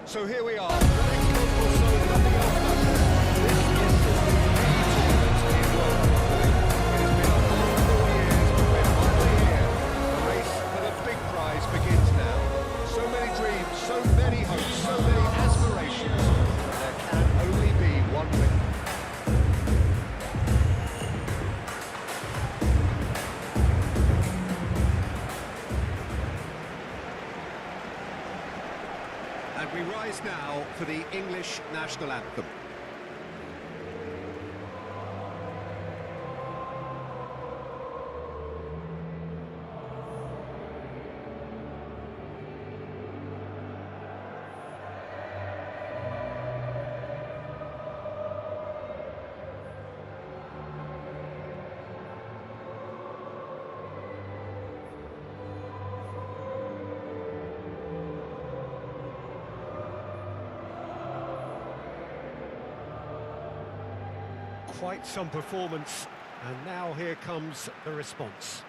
So here we are. The next month or so, nothing else matters. This is just the tournament in Rome. It has been a long 4 years, but we're finally here. The race for the big prize begins now. So many dreams, so many hopes, so many aspirations. There can only be one winner. And we rise now for the English national anthem. Quite some performance, and now here comes the response.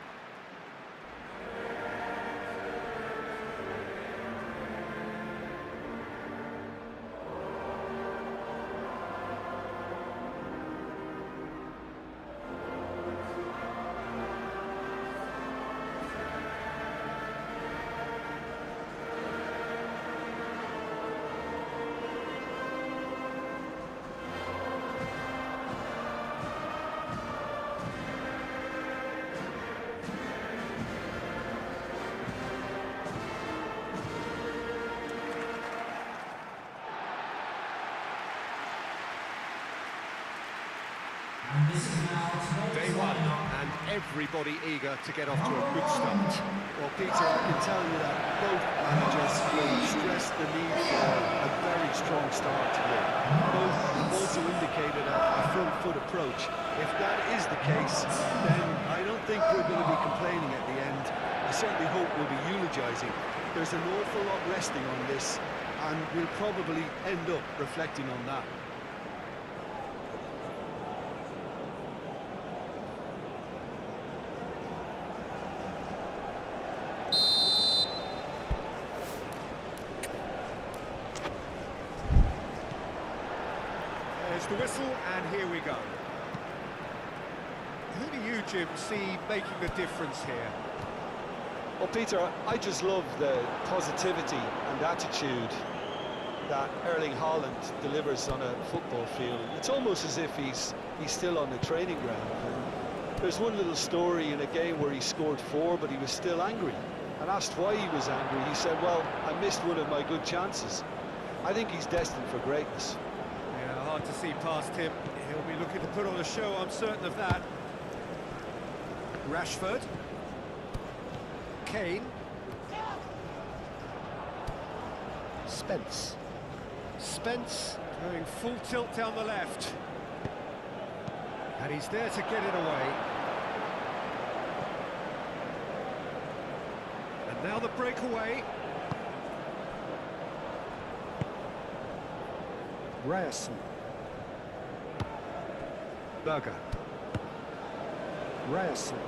Day one, and everybody eager to get off to a good start. Well, Peter, I can tell you that both managers will stress the need for a very strong start today. Both also indicated a front foot approach. If that is the case, then I don't think we're going to be complaining at the end. I certainly hope we'll be eulogising. There's an awful lot resting on this, and we'll probably end up reflecting on that. There's the whistle, and here we go. Who do you, Jim, see making the difference here? Well, Peter, I just love the positivity and attitude that Erling Haaland delivers on a football field. It's almost as if he's still on the training ground. And there's one little story in a game where he scored 4, but he was still angry. And asked why he was angry, he said, well, I missed one of my good chances. I think he's destined for greatness. Yeah, hard to see past him. He'll be looking to put on a show, I'm certain of that. Rashford. Kane. Spence. Spence going full tilt down the left. And he's there to get it away. And now the breakaway. Ryerson. Berger. Ryerson.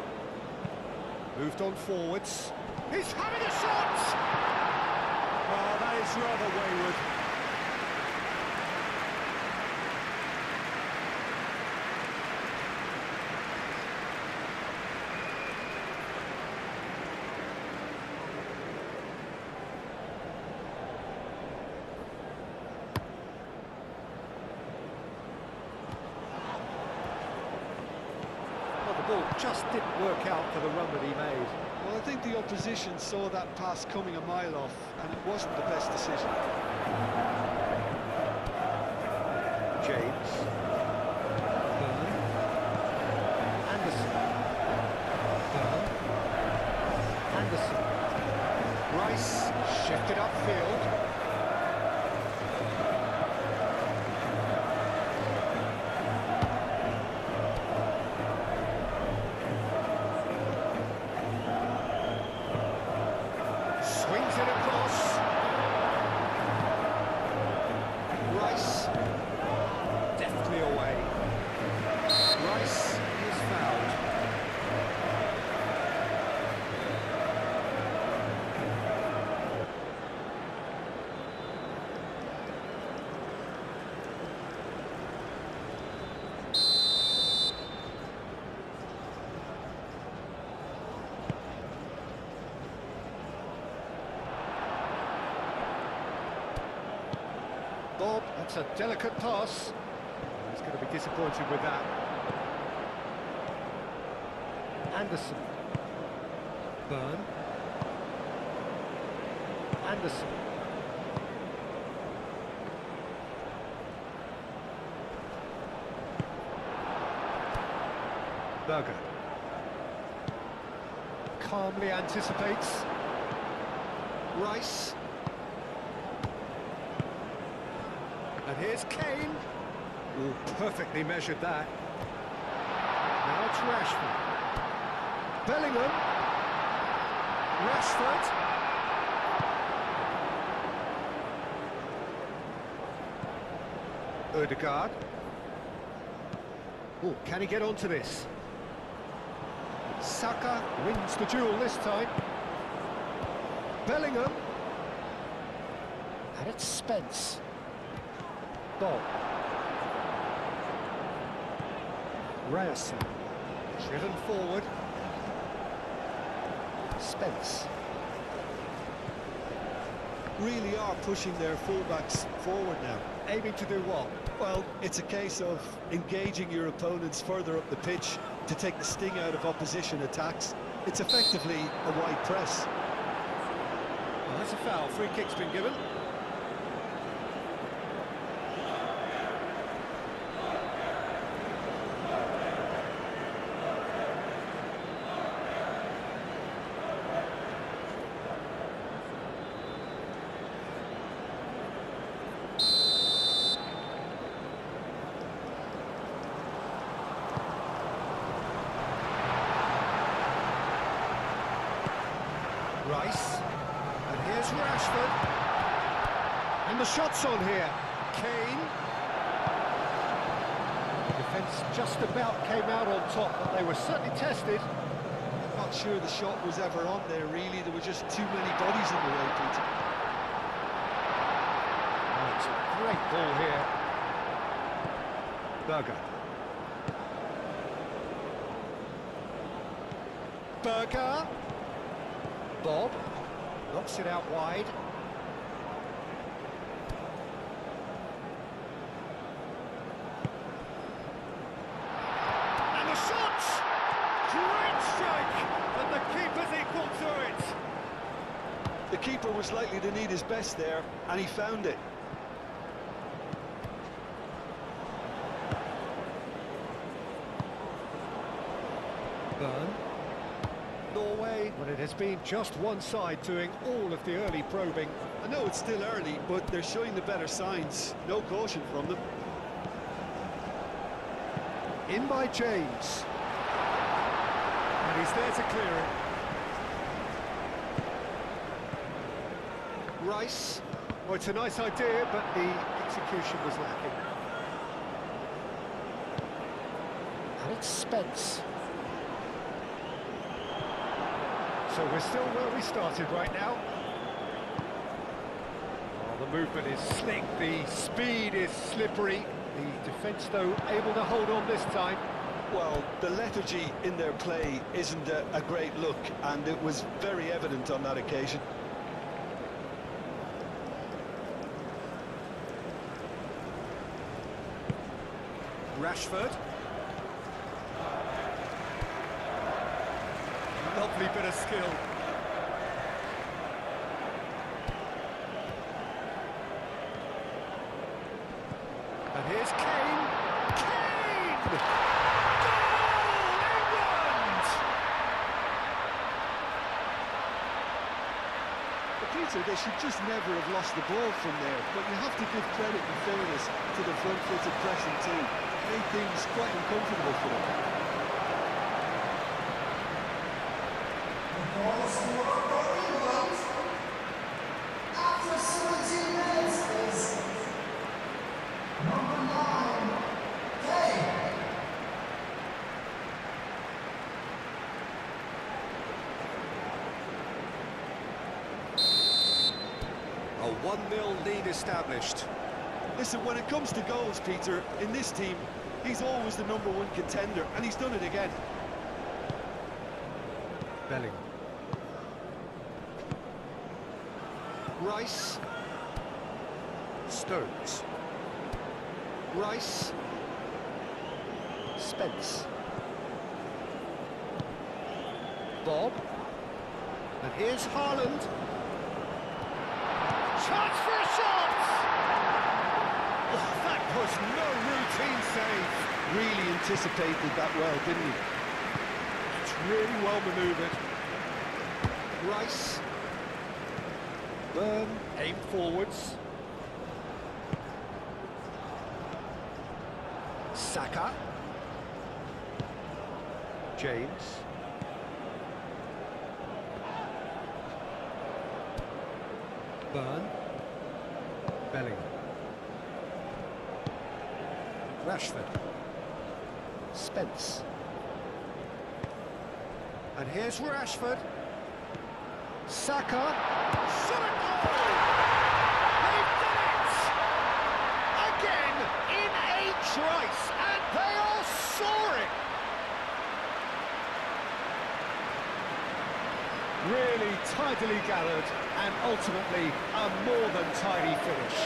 Moved on forwards. He's having a shot! Oh, that is rather wayward. The ball just didn't work out for the run that he made. Well, I think the opposition saw that pass coming a mile off, and it wasn't the best decision. James. Byrne. Anderson. Byrne. Anderson. Rice shifted upfield. Swings it across. Rice. Deftly away. Rice is fouled. Bob, that's a delicate pass. He's going to be disappointed with that. Anderson. Byrne. Anderson. Berger. Calmly anticipates. Rice. And here's Kane. Oh, perfectly measured that. Now it's Rashford. Bellingham. Rashford. Ødegaard. Oh, can he get onto this? Saka wins the duel this time. Bellingham. And it's Spence. Bob. Ryerson. Driven forward. Spence. Really are pushing their fullbacks forward now. Aiming to do what? Well, it's a case of engaging your opponents further up the pitch to take the sting out of opposition attacks. It's effectively a wide press. Well, that's a foul. Free kick's been given. Rice, and here's Rashford, and the shot's on here. Kane. The defence just about came out on top, but they were certainly tested. Not sure the shot was ever on there, really. There were just too many bodies in the way, Peter. Oh, it's a great ball here. Berger. Berger. Bob knocks it out wide. And the shot! Great strike! And the keeper's equal to it. The keeper was likely to need his best there, and he found it. Byrne. Norway, but it has been just one side doing all of the early probing. I know it's still early, but they're showing the better signs. No caution from them. In by James. And he's there to clear it. Rice. Oh, it's a nice idea, but the execution was lacking. And it's Spence. So we're still where we started right now. Oh, the movement is slick, the speed is slippery. The defence, though, able to hold on this time. Well, the lethargy in their play isn't a great look, and it was very evident on that occasion. Rashford. Lovely bit of skill. And here's Kane. Kane! Goal! England! Peter, they should just never have lost the ball from there, but you have to give credit and fairness to the front-footed pressing team. Made things quite uncomfortable for them. After 17 minutes is number 9, Kane. A 1-0 lead established. Listen, when it comes to goals, Peter, in this team, he's always the #1 contender, and he's done it again. Bellingham. Rice. Stones. Rice. Spence. Bob. And here's Haaland. Chance for a shot! Oh, that was no routine save. Really anticipated that well, didn't he? It's really well manoeuvred. Rice. Burn. Aim forwards. Saka. James. Burn. Bellingham. Rashford. Spence. And here's Rashford. Saka. Shot a goal! They've done it! Again, in a trice, and they are soaring! Really tidily gathered, and ultimately a more than tidy finish.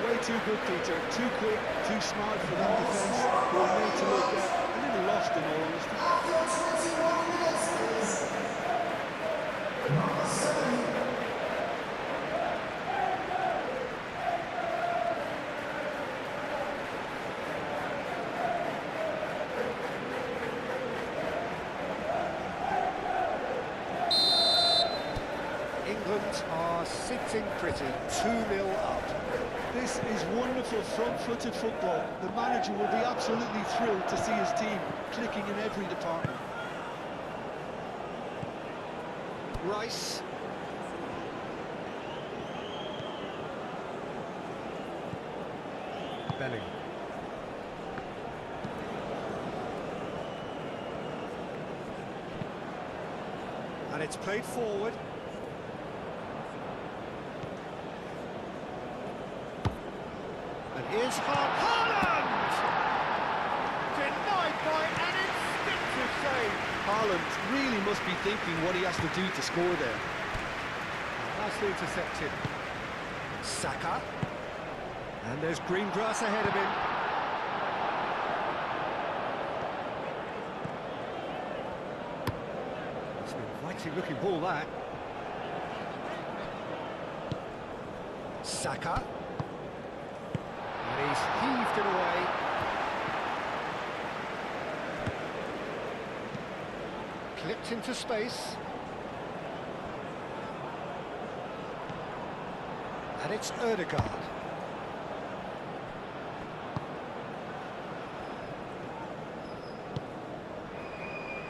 Way too good, Peter. Too quick, too smart for that defence. We're made to look a little lost in all honesty. After 21 minutes is number 7. England are sitting pretty, 2-0 up. This is wonderful front-footed football. The manager will be absolutely thrilled to see his team clicking in every department. Rice. Bellingham. And it's played forward. And here's Haaland! Denied by an instinctive save. Haaland really must be thinking what he has to do to score there. Nicely intercepted. Saka. And there's green grass ahead of him. It's an inviting looking ball, that. Saka. And he's heaved it away. Clipped into space. And it's Ødegaard.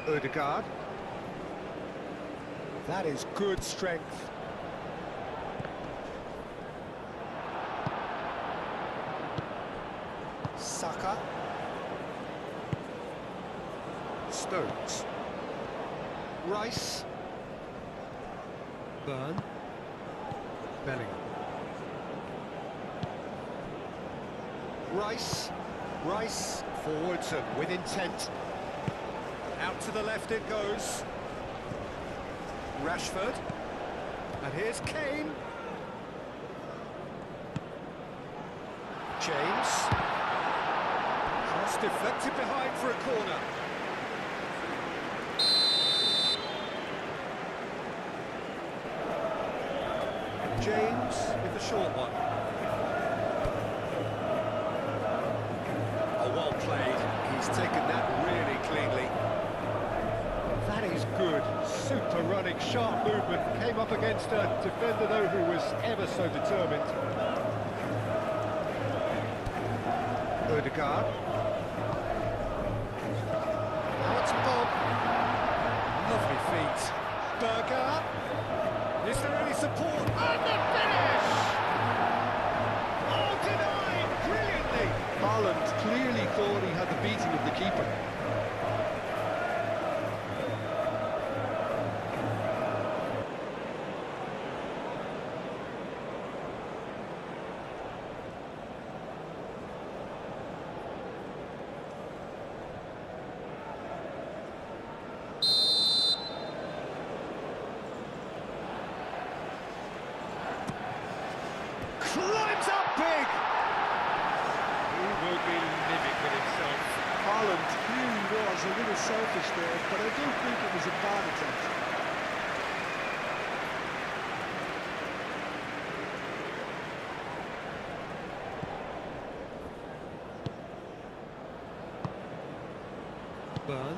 Ødegaard. That is good strength. Saka. Stones. Rice. Burn. Bellingham. Rice. Rice forwards and with intent. Out to the left it goes. Rashford. And here's Kane. James. Cross deflected behind for a corner. James with the short one. Oh, well played. He's taken that really cleanly. That is good. Super running, sharp movement. Came up against a defender, though, who was ever so determined. Ødegaard. Now it's Bob. Lovely feet. Berger. Is there any support? And the finish! Oh, denied brilliantly! Haaland clearly thought he had the beating of the keeper. Climbs up big! He will be living with himself. Holland really was a little selfish there, but I don't think it was a bad attempt. Burn.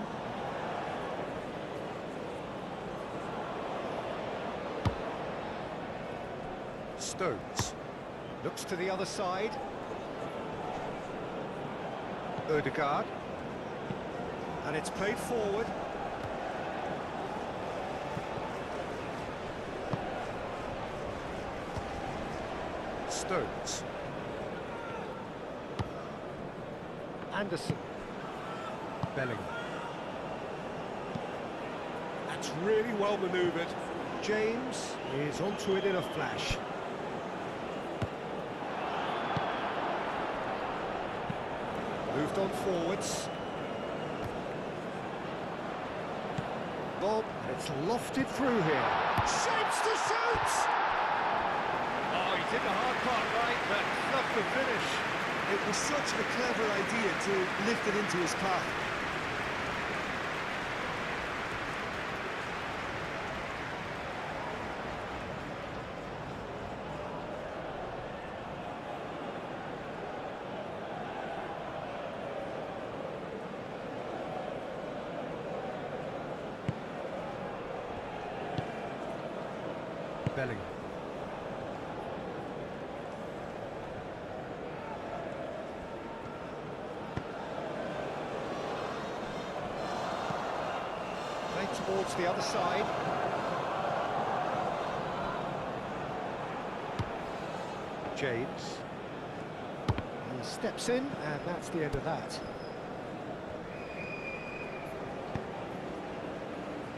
Stones. Looks to the other side. Ødegaard. And it's played forward. Stones. Anderson. Bellingham. That's really well manoeuvred. James is onto it in a flash. Moved on forwards. Bob, and it's lofted through here. Shapes to shoot! Oh, he did the hard part right, but fluffed the finish. It was such a clever idea to lift it into his path. Bellingham. Played towards the other side. James. He steps in, and that's the end of that.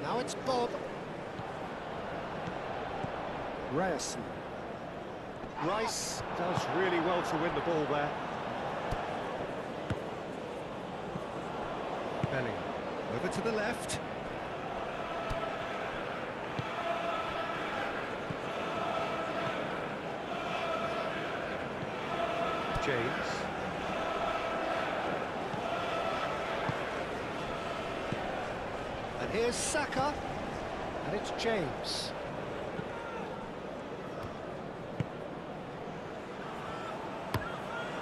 Now it's Bob. Ryerson. Rice does really well to win the ball there. Bellingham. Over to the left. James. And here's Saka. And it's James.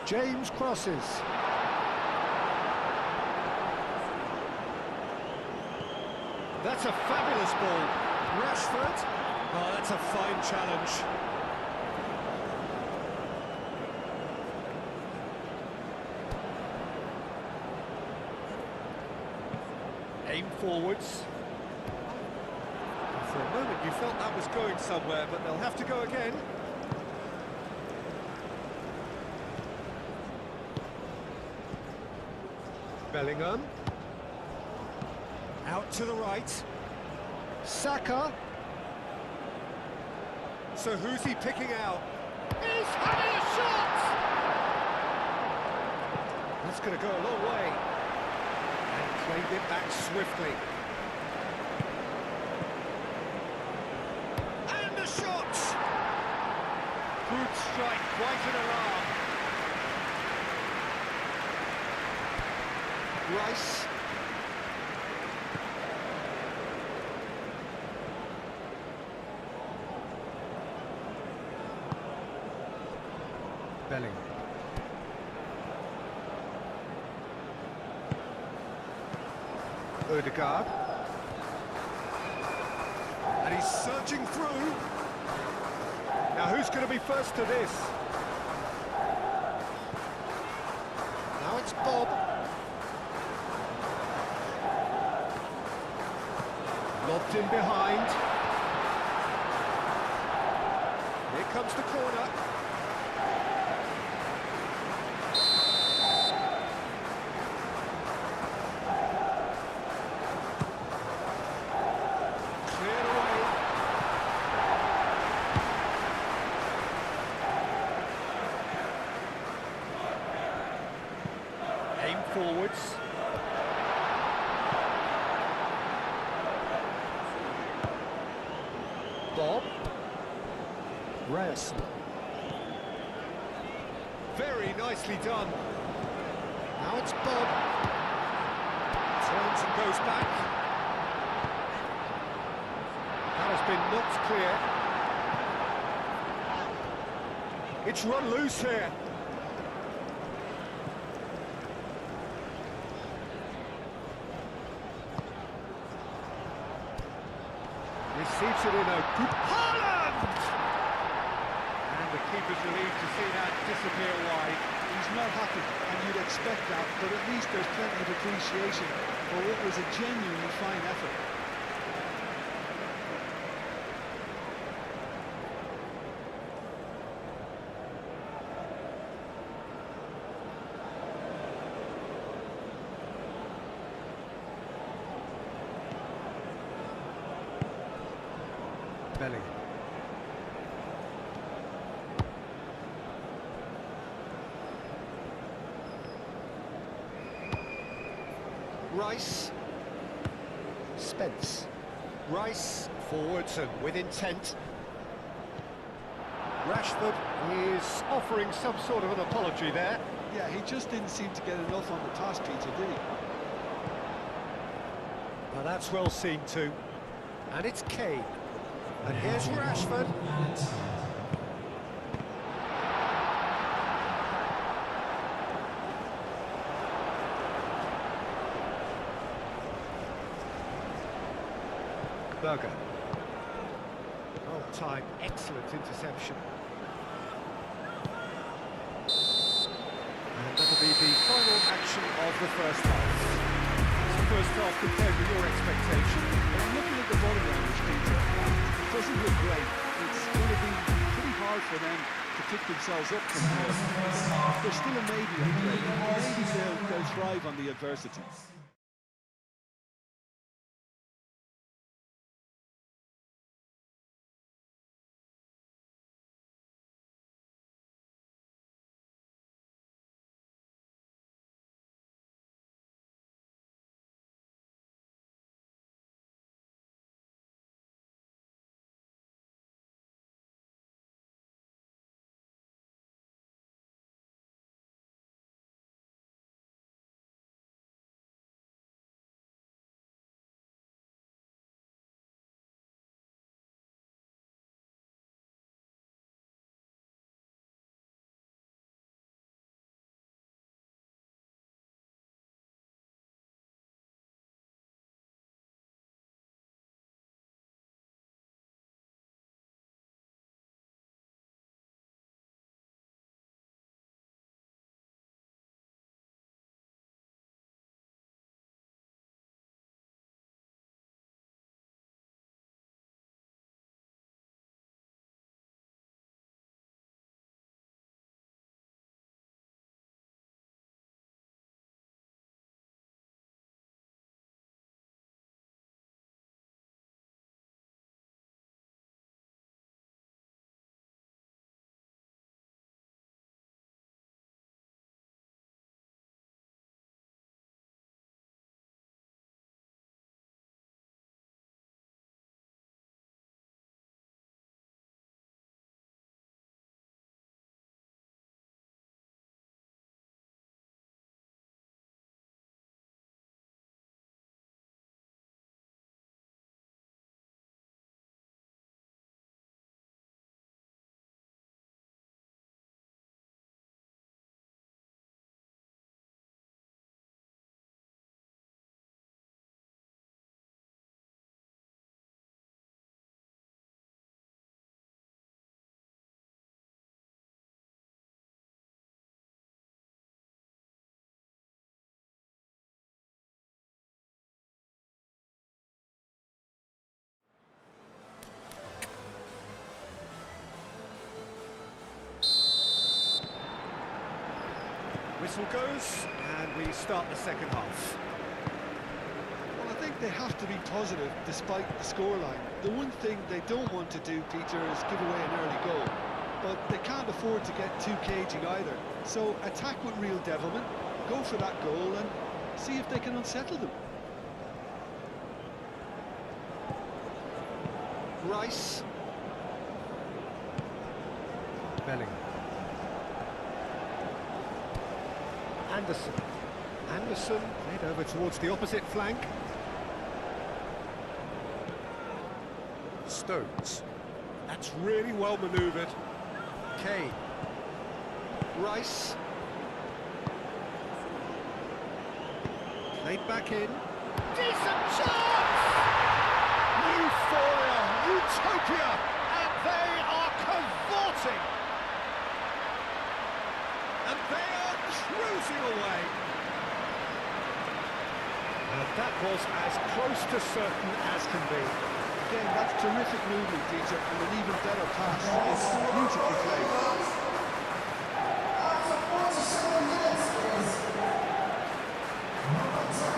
James crosses. That's a fabulous ball. Rashford. Oh, that's a fine challenge. Aim forwards. For a moment you felt that was going somewhere, but they'll have to go again. Bellingham. Out to the right. Saka. So who's he picking out? He's having a shot! That's going to go a long way. And claimed it back swiftly. And the shot! Good strike, quite an alarm. Rice. Bellingham. Ødegaard. And he's searching through. Now who's going to be first to this? Now it's Bob. Lobbed in behind. Here comes the corner. Cleared away. Aim forwards. Bob. Ryerson. Very nicely done. Now it's Bob. Turns and goes back. That has been knocked clear. It's run loose here. Receives it in a good Haaland! And the keeper's relieved to see that disappear wide. He's not happy, and you'd expect that, but at least there's plenty of appreciation for what was a genuinely fine effort. Belly. Rice. Spence. Rice forwards and with intent. Rashford is offering some sort of an apology there. Yeah, he just didn't seem to get enough on the toss, Peter, did he? Now that's well seen too. And it's Kane. And here's Rashford. Berger. Well timed, excellent interception. And that'll be the final action of the first half. It's the first half compared with your expectation. I'm looking at the body language, Peter. It doesn't look great. It's going to be pretty hard for them to pick themselves up from here. There's still a maybe in play. Maybe they'll thrive on the adversity. Whistle goes, and we start the second half. Well, I think they have to be positive despite the scoreline. The one thing they don't want to do, Peter, is give away an early goal. But they can't afford to get too cagey either. So attack with real devilment, go for that goal and see if they can unsettle them. Rice. Bellingham. Anderson. Anderson played over towards the opposite flank. Stones. That's really well manoeuvred. Kane. Rice. Played back in. Decent chance! Euphoria, utopia, and they are cavorting. And they are cruising away. And that was as close to certain as can be. Again, that's terrific movement, Peter, and an even better pass. It's beautifully played. After 47 minutes is number 10.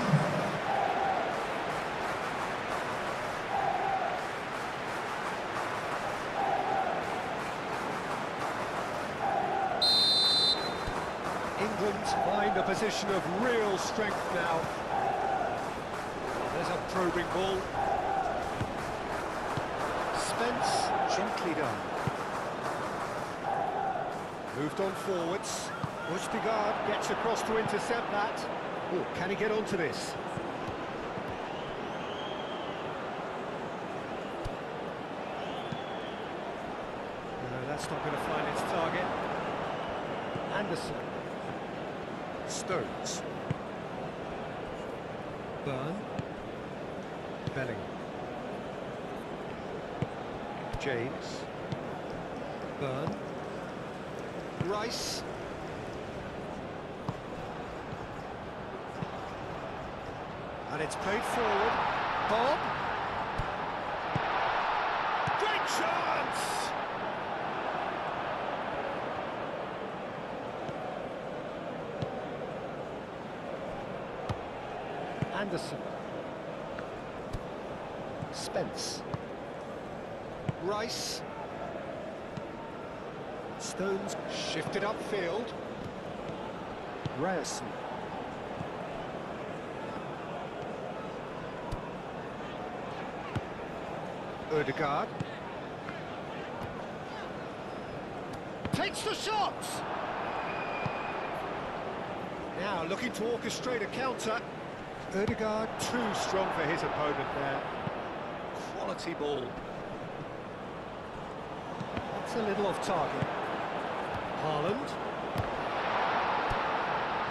England find a position of real strength now. There's a probing ball. Spence, gently done. Moved on forwards. Østigard gets across to intercept that. Oh, can he get onto this? No, that's not going to find its target. Anderson. Stones. Burn. Belling. James. Burn. Rice. And it's played forward. Bob. Great chance! Anderson. Spence. Rice. Stones shifted upfield. Ryerson. Ødegaard. Takes the shot! Now looking to orchestrate a counter. Ødegaard too strong for his opponent there. Quality ball. That's a little off target. Haaland.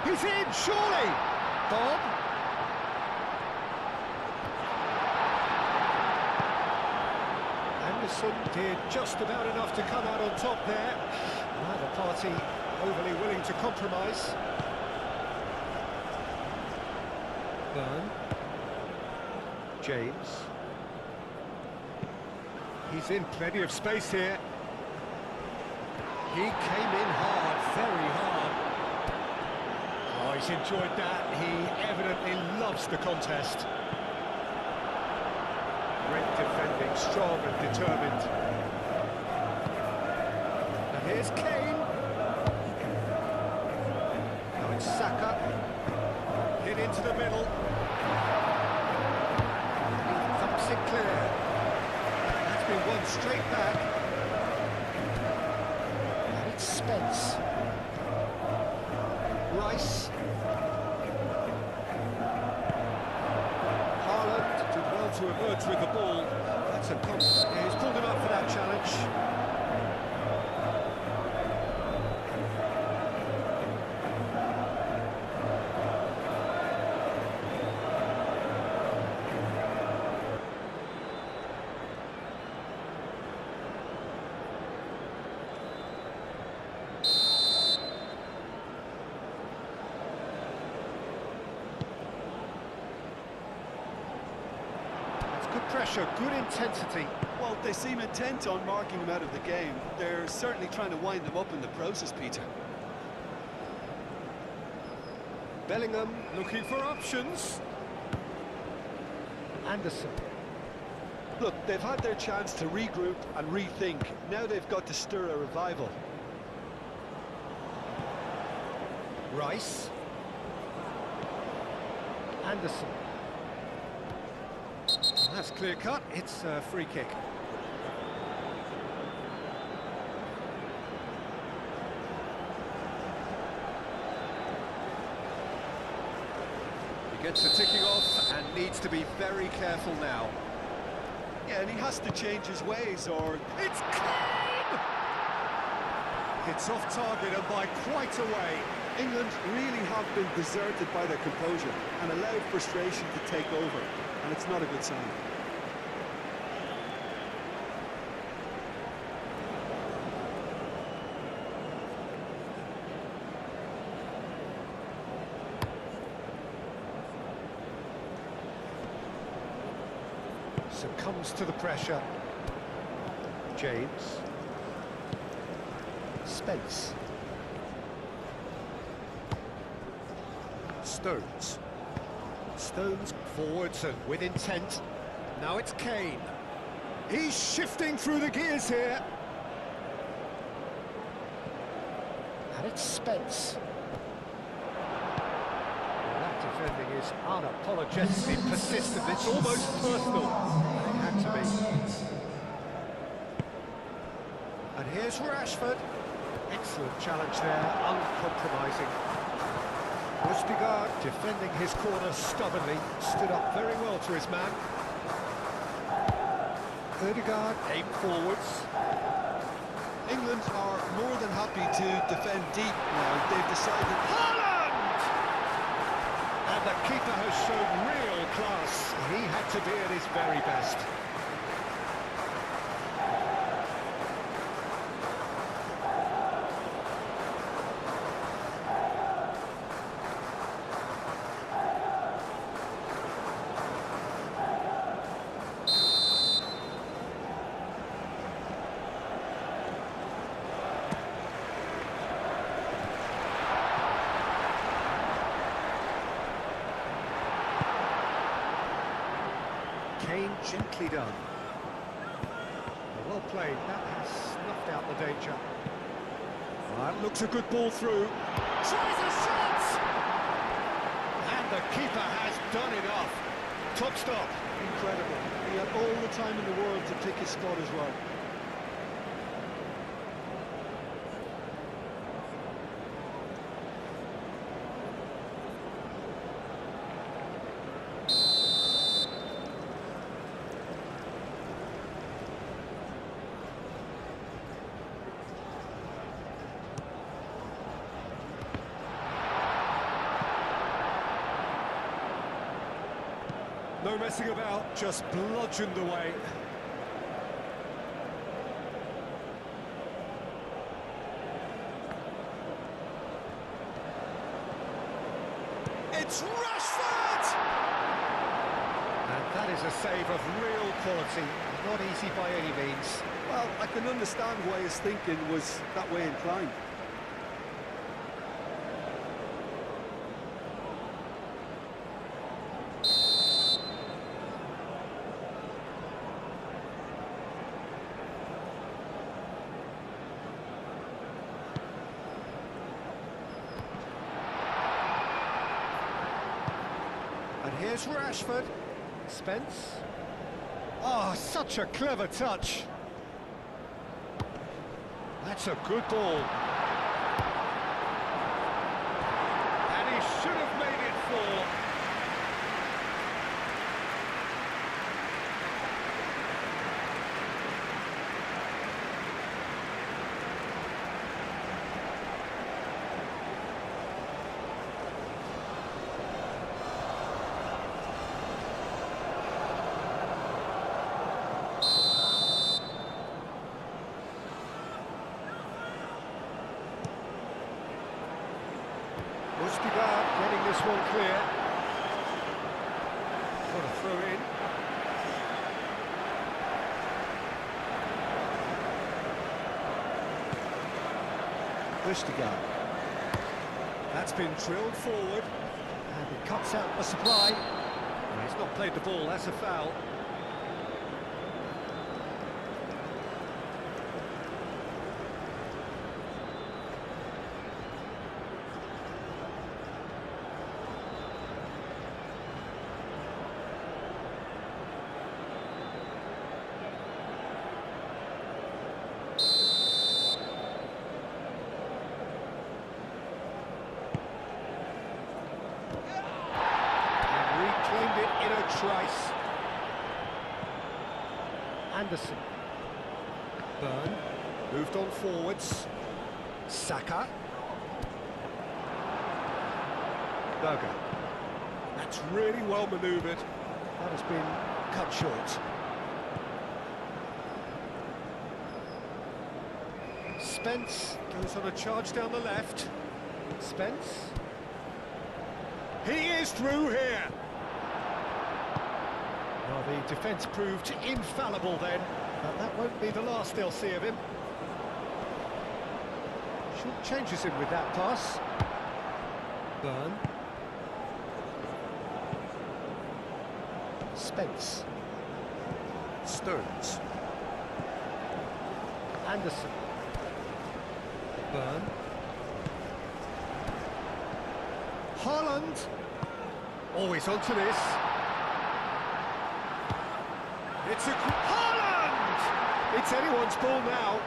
He's in, surely! Bob. Anderson did just about enough to come out on top there. Neither party overly willing to compromise. Burn. James. He's in plenty of space here. He came in hard, very hard. Oh, he's enjoyed that. He evidently loves the contest. Great defending, strong and determined. And here's Kane. Now it's Saka. Hit into the middle. He thumps it clear. That's been won straight back. And it's Spence. Rice. Haaland did well to emerge with the ball. That's a yeah, he's pulled him up for that challenge. Good pressure, good intensity. Well, they seem intent on marking him out of the game. They're certainly trying to wind him up in the process, Peter. Bellingham looking for options. Anderson. Look, they've had their chance to regroup and rethink. Now they've got to stir a revival. Rice. Anderson. That's clear cut, it's a free kick. Gets the ticking off and needs to be very careful now. Yeah, and he has to change his ways, or It's clean! It's off target and by quite a way. England really have been deserted by their composure and allowed frustration to take over, and it's not a good sign. Succumbs to the pressure. James. Spence. Stones. Stones forwards and with intent. Now it's Kane. He's shifting through the gears here. And it's Spence. That defending is unapologetically persistent. It's almost personal. It had to be. And here's Rashford. Excellent challenge there, uncompromising. Østigard defending his corner stubbornly, stood up very well to his man. Ødegaard aimed forwards. England are more than happy to defend deep now. They've decided... Haaland! And the keeper has shown real class. He had to be at his very best. Kane gently done. Well played, that has snuffed out the danger. That looks a good ball through. Tries a shot! And the keeper has done enough. Top stop. Incredible. He had all the time in the world to pick his spot as well. No messing about, just bludgeoned away. It's Rashford! And that is a save of real quality, not easy by any means. Well, I can understand why his thinking was that way inclined. And here's Rashford. Spence. Oh, such a clever touch. That's a good ball. And he should have made it four. Østigard getting this one clear. Got a throw in. Østigard. That's been drilled forward. And he cuts out the supply. And he's not played the ball, that's a foul. Anderson. Burn. Moved on forwards. Saka. Berger. That's really well manoeuvred. That has been cut short. Spence goes on a charge down the left. Spence. He is through here. Well, the defence proved infallible then, but that won't be the last they'll see of him. Short changes him with that pass. Burn. Spence. Stones. Anderson. Burn. Haaland. Always onto this. It's a... Haaland! It's anyone's ball now.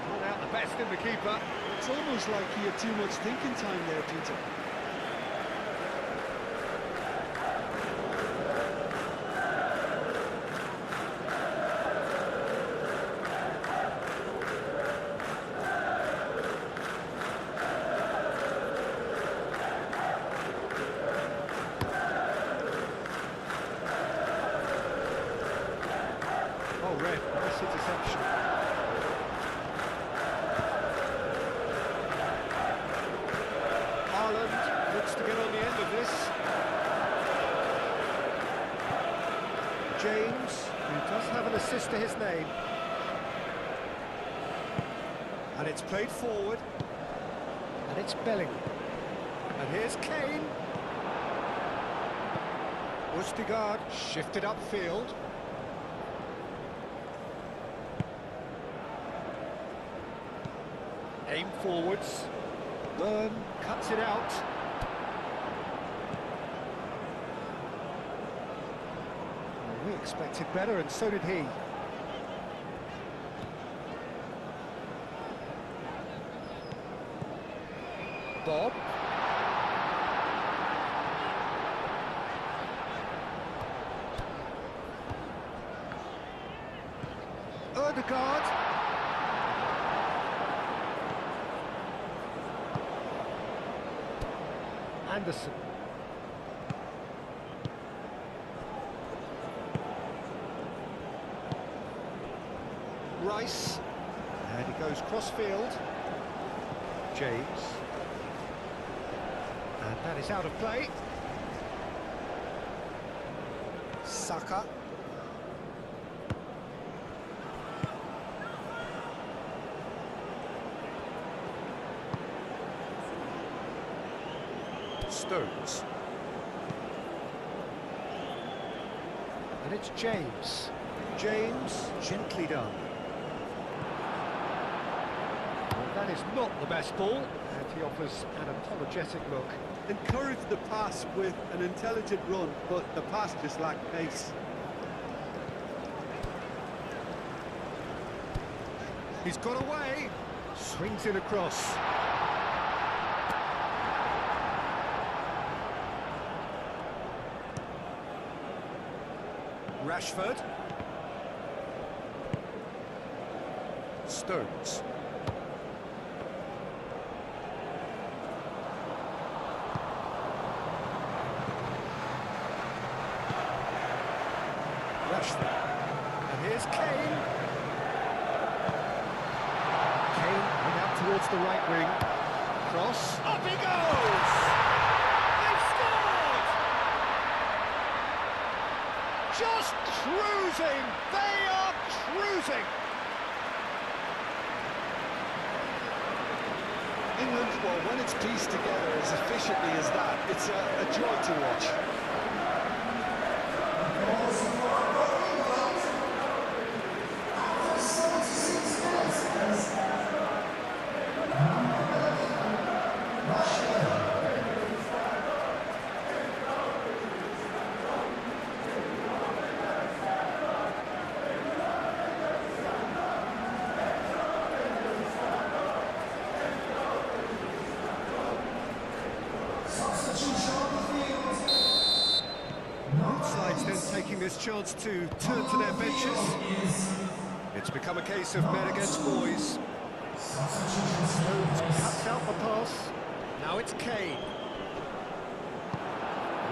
Not out the best in the keeper. It's almost like he had too much thinking time there, Peter. Oh, red. Nice interception. Haaland looks to get on the end of this. James, who does have an assist to his name. And it's played forward. And it's Bellingham. And here's Kane. Østigard shifted upfield. Aim forwards. Byrne cuts it out. We expected better, and so did he. Bob. Ødegaard. Anderson. Rice. And he goes cross-field. James. And that is out of play. Saka. Stones. And it's James. James, gently done. Well, that is not the best ball, and he offers an apologetic look. Encouraged the pass with an intelligent run, but the pass just lacked pace. He's got away. Swings it across. Rashford. Stones. Rashford. And here's Kane. Kane went out towards the right wing. Cross. Up he goes! They've scored! Just cruising! They are cruising! England, well, when it's pieced together as efficiently as that, it's a joy to watch. After 76 minutes, substitution on the field. chance to turn to their benches. It's become a case of men against boys. Stones cuts out the pass. Now it's Kane.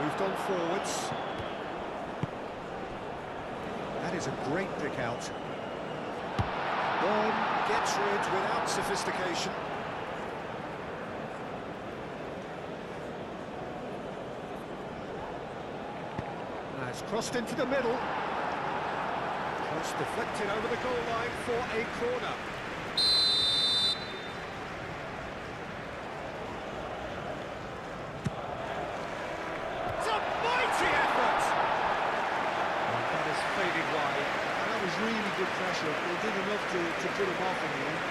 Moved on forwards. That is a great pick out. One gets rid without sophistication. Now it's crossed into the middle. Cross deflected over the goal line for a corner. It's a mighty effort! And that is faded wide. That was really good pressure. They did enough to put him off in the end.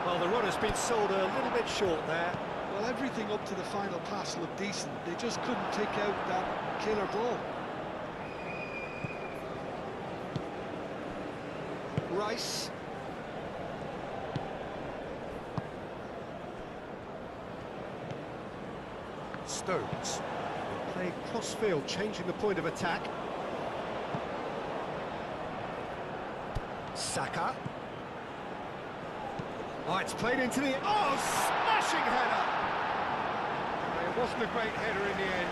Well, the run has been sold a little bit short there. Well, everything up to the final pass looked decent. They just couldn't take out that killer ball. Rice. Stones. Playing cross-field, changing the point of attack. Saka. Oh, it's played into the... Oh, smashing header! It wasn't a great header in the end.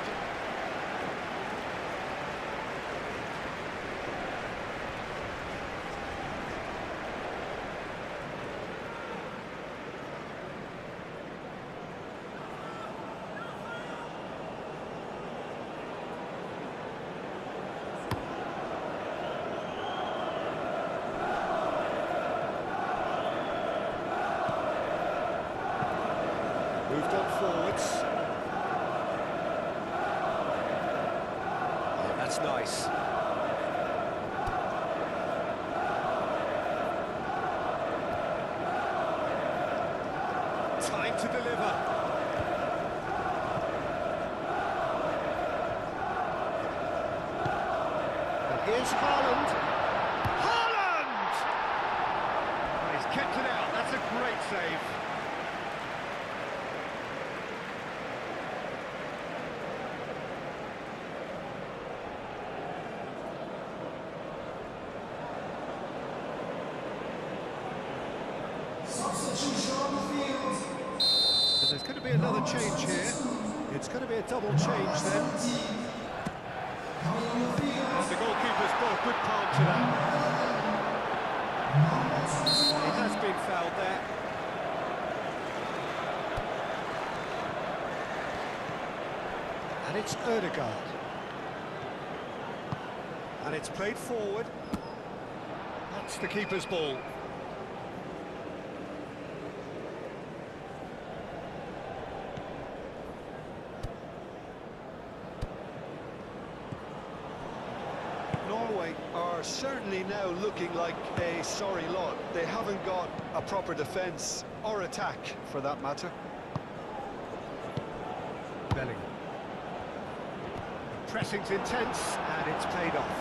Moved on forwards. Oh, that's nice. Time to deliver. And here's Haaland. Haaland! Oh, he's kept it out. That's a great save. And there's going to be another change here. It's going to be a double change then. And the goalkeeper's got a good palm to that. It has been fouled there. And it's Ødegaard. And it's played forward. That's the keeper's ball. Norway are certainly now looking like a sorry lot. They haven't got a proper defence or attack, for that matter. Bellingham. Pressing's intense, and it's paid off.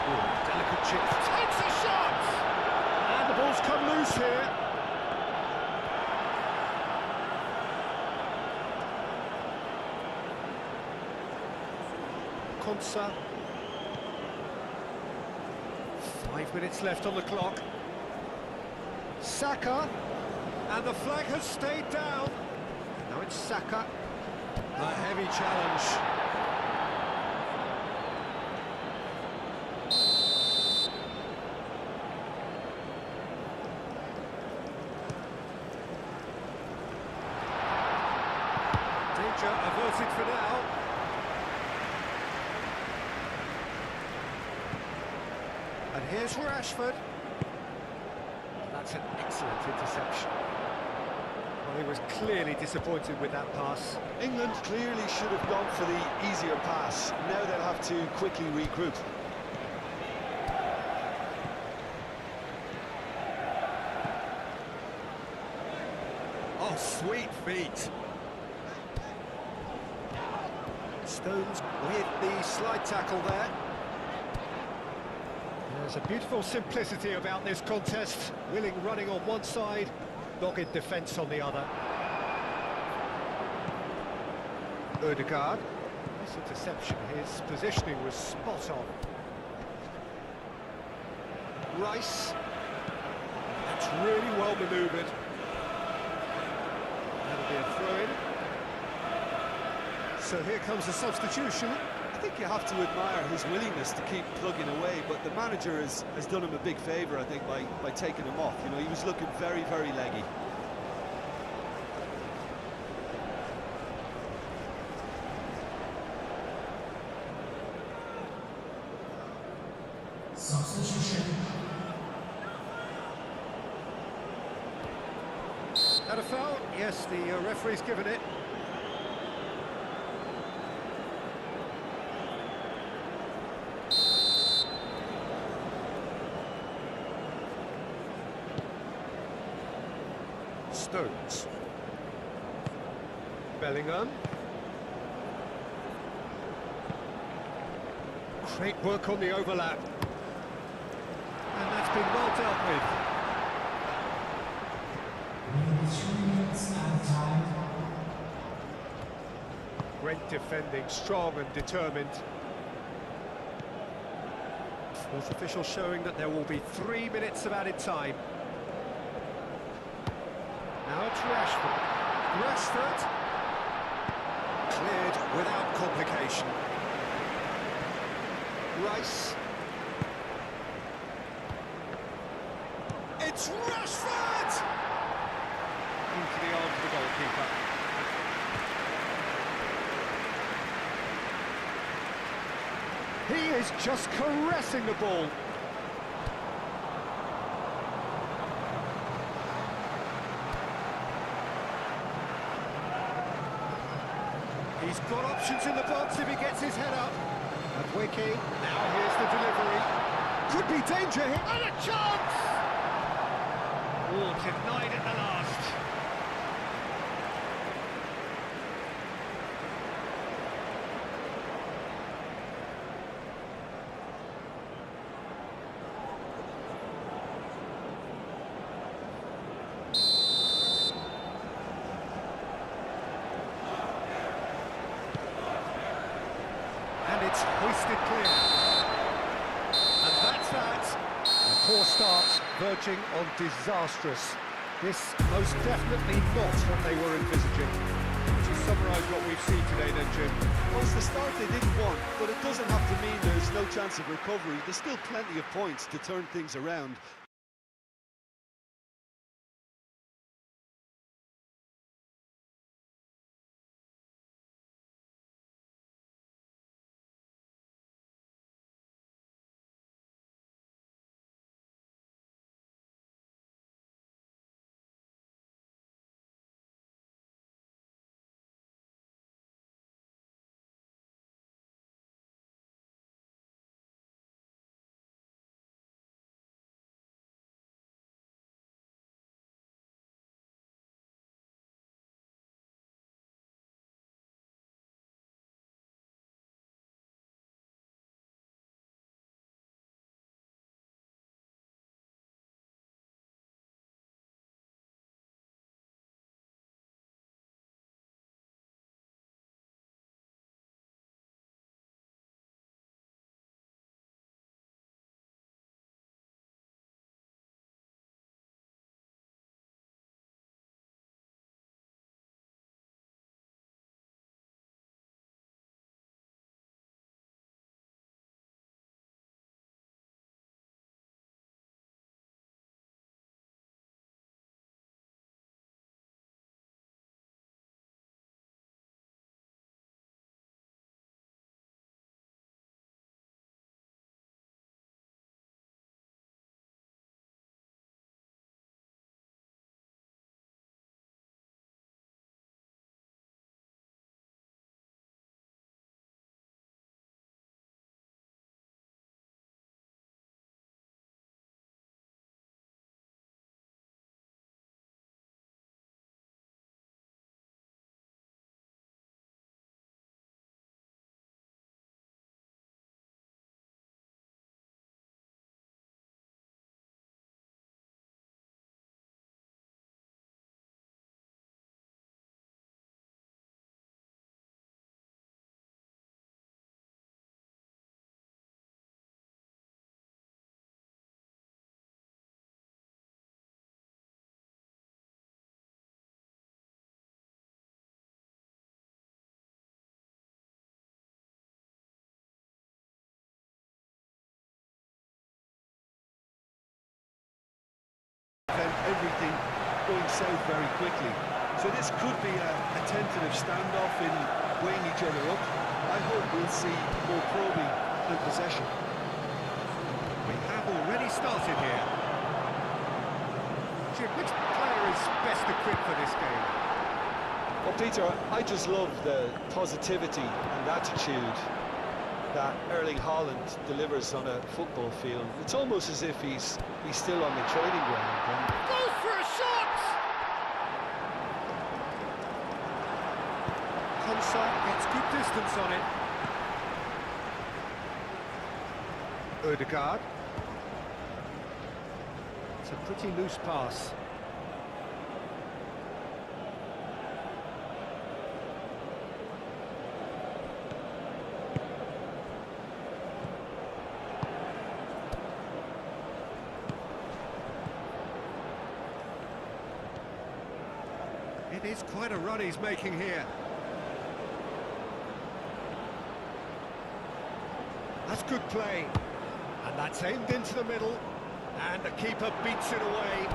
Ooh, delicate chip. Takes a shot! And the ball's come loose here. Konsa. 5 minutes left on the clock. Saka. And the flag has stayed down. Now it's Saka. A heavy challenge. Danger averted for now. And here's Rashford. That's an excellent interception. Well, he was clearly disappointed with that pass. England clearly should have gone for the easier pass. Now they'll have to quickly regroup. sweet feet. Stones with the slide tackle there. There's a beautiful simplicity about this contest. Willing running on one side, dogged defence on the other. Odegaard. Nice interception. His positioning was spot on. Rice. That's really well manoeuvred. That'll be a throw-in. So here comes the substitution. I think you have to admire his willingness to keep plugging away, but the manager has done him a big favour, I think, by taking him off. You know, he was looking very, very leggy. Substitution. That a foul? Yes, the referee's given it. Stones. Bellingham. Great work on the overlap. And that's been well dealt with. With 3 minutes at time. Great defending, strong and determined. Fourth official showing that there will be 3 minutes of added time. Now it's Rashford. Rashford. Cleared without complication. Rice. It's Rashford! Into the arms of the goalkeeper. He is just caressing the ball. He's got options in the box if he gets his head up. And Wiki, now here's the delivery. Could be danger here, and a chance! Oh, denied at the last. And it's hoisted clear. And that's that. A poor start, verging on disastrous. This most definitely not what they were envisaging. To summarise what we've seen today then, Jim. Well, it's the start they didn't want, but it doesn't have to mean there's no chance of recovery. There's still plenty of points to turn things around. going south very quickly. So this could be a tentative standoff in weighing each other up. I hope we'll see more probing and possession. We have already started here. Jim, which player is best equipped for this game? Well, Peter, I just love the positivity and attitude that Erling Haaland delivers on a football field. It's almost as if he's still on the training ground. Goes for a shot! Konsa gets good distance on it. Ødegaard. It's a pretty loose pass. It is quite a run he's making here. That's good play. And that's aimed into the middle. And the keeper beats it away.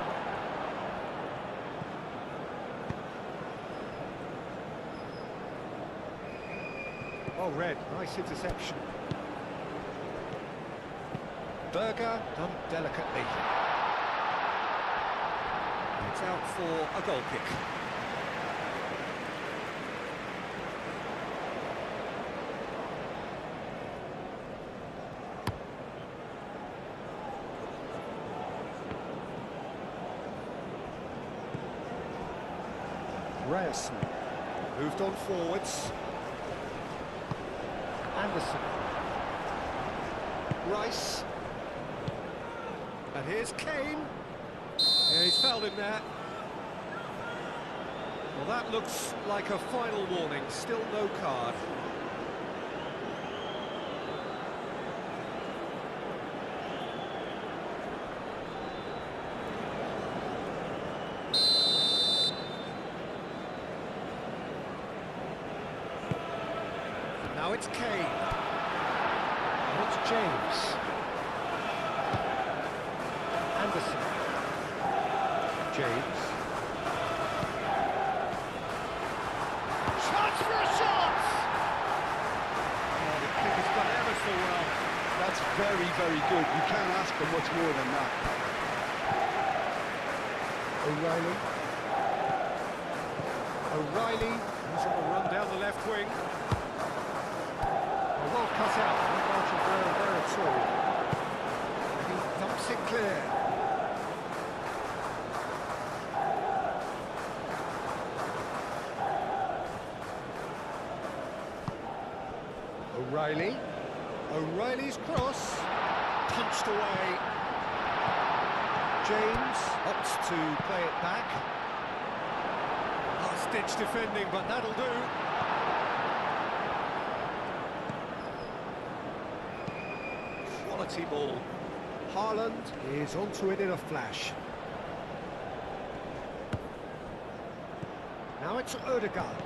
Oh, Red, nice interception. Berger done delicately. It's out for a goal kick. Ryerson moved on forwards. Anderson. Rice. And here's Kane. Yeah, he's fouled him there. Well, that looks like a final warning. Still no card. Now it's Kane. Now it's James. Anderson. James. Chance for a shot! Oh, the kick has gone ever so well. That's very, very good. You can't ask for much more than that. O'Reilly. O'Reilly, who's on the run down the left wing. Well cut out, no margin for error there at all. He thumps it clear. O'Reilly. O'Reilly's cross. Punched away. James opts to play it back. Last-ditch defending, but that'll do. Quality ball. Haaland is onto it in a flash. Now it's Ødegaard.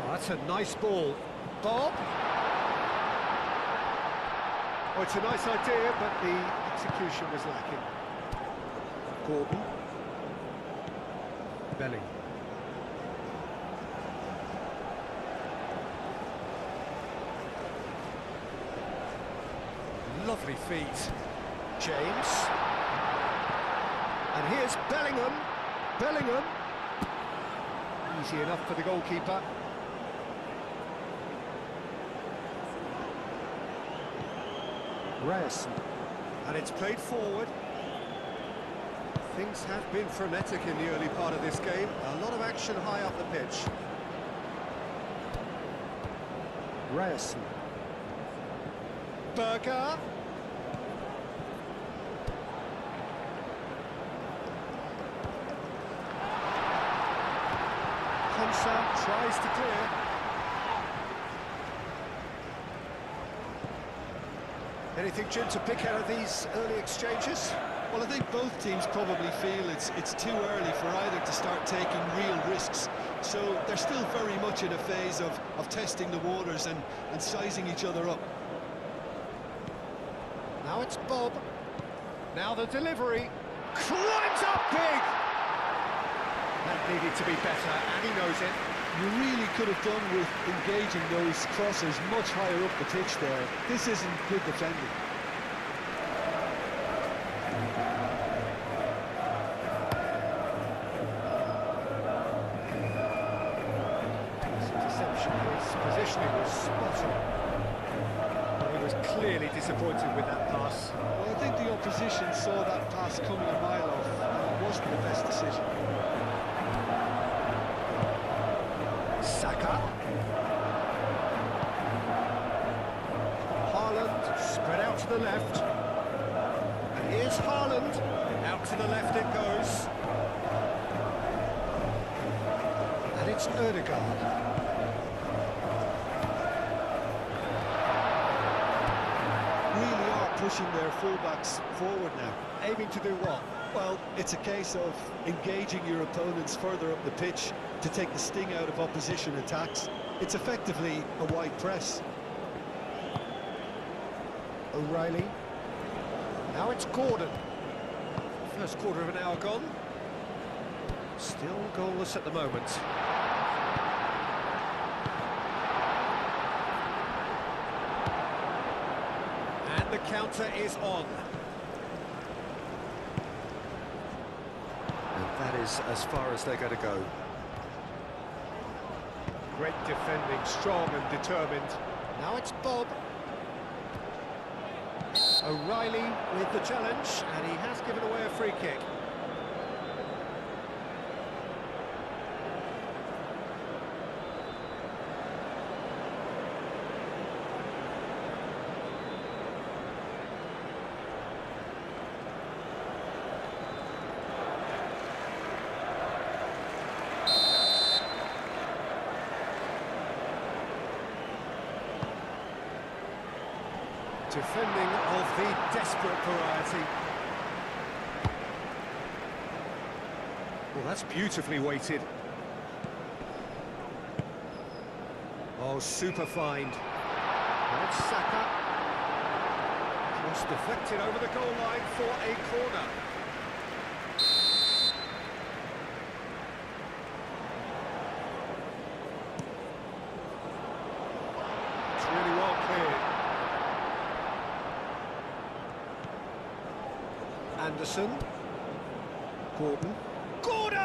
Oh, that's a nice ball. Bob. Oh, it's a nice idea, but the execution was lacking. Gordon. Belling. Lovely feet. James. And here's Bellingham. Bellingham. Easy enough for the goalkeeper. Ryerson. And it's played forward. Things have been frenetic in the early part of this game. A lot of action high up the pitch. Ryerson. Berger. Konsa tries to clear. Anything, Jim, to pick out of these early exchanges? Well, I think both teams probably feel it's too early for either to start taking real risks. So they're still very much in a phase of testing the waters and sizing each other up. Now it's Bob. Now the delivery. climbs up big! That needed to be better, and he knows it. You really could have done with engaging those crosses much higher up the pitch there. This isn't good defending. His interception, his positioning was spot on. But he was clearly disappointed with that pass. Well, I think the opposition saw that pass coming a mile off, and it wasn't the best decision. Saka. Haaland spread out to the left. And here's Haaland. Out to the left it goes. And it's Ødegaard. Really are pushing their fullbacks forward now. Aiming to do what? Well, it's a case of engaging your opponents further up the pitch to take the sting out of opposition attacks. It's effectively a wide press. O'Reilly. Now it's Gordon. First quarter of an hour gone. Still goalless at the moment. And the counter is on. And that is as far as they're going to go. Great defending, strong and determined. Now it's Bob. O'Reilly with the challenge, and he has given away a free kick. Defending of the desperate variety. Well, that's beautifully weighted. Oh, super find. And it's Saka. Cross deflected over the goal line for a corner. It's really well cleared. Anderson. Gordon. Gordon!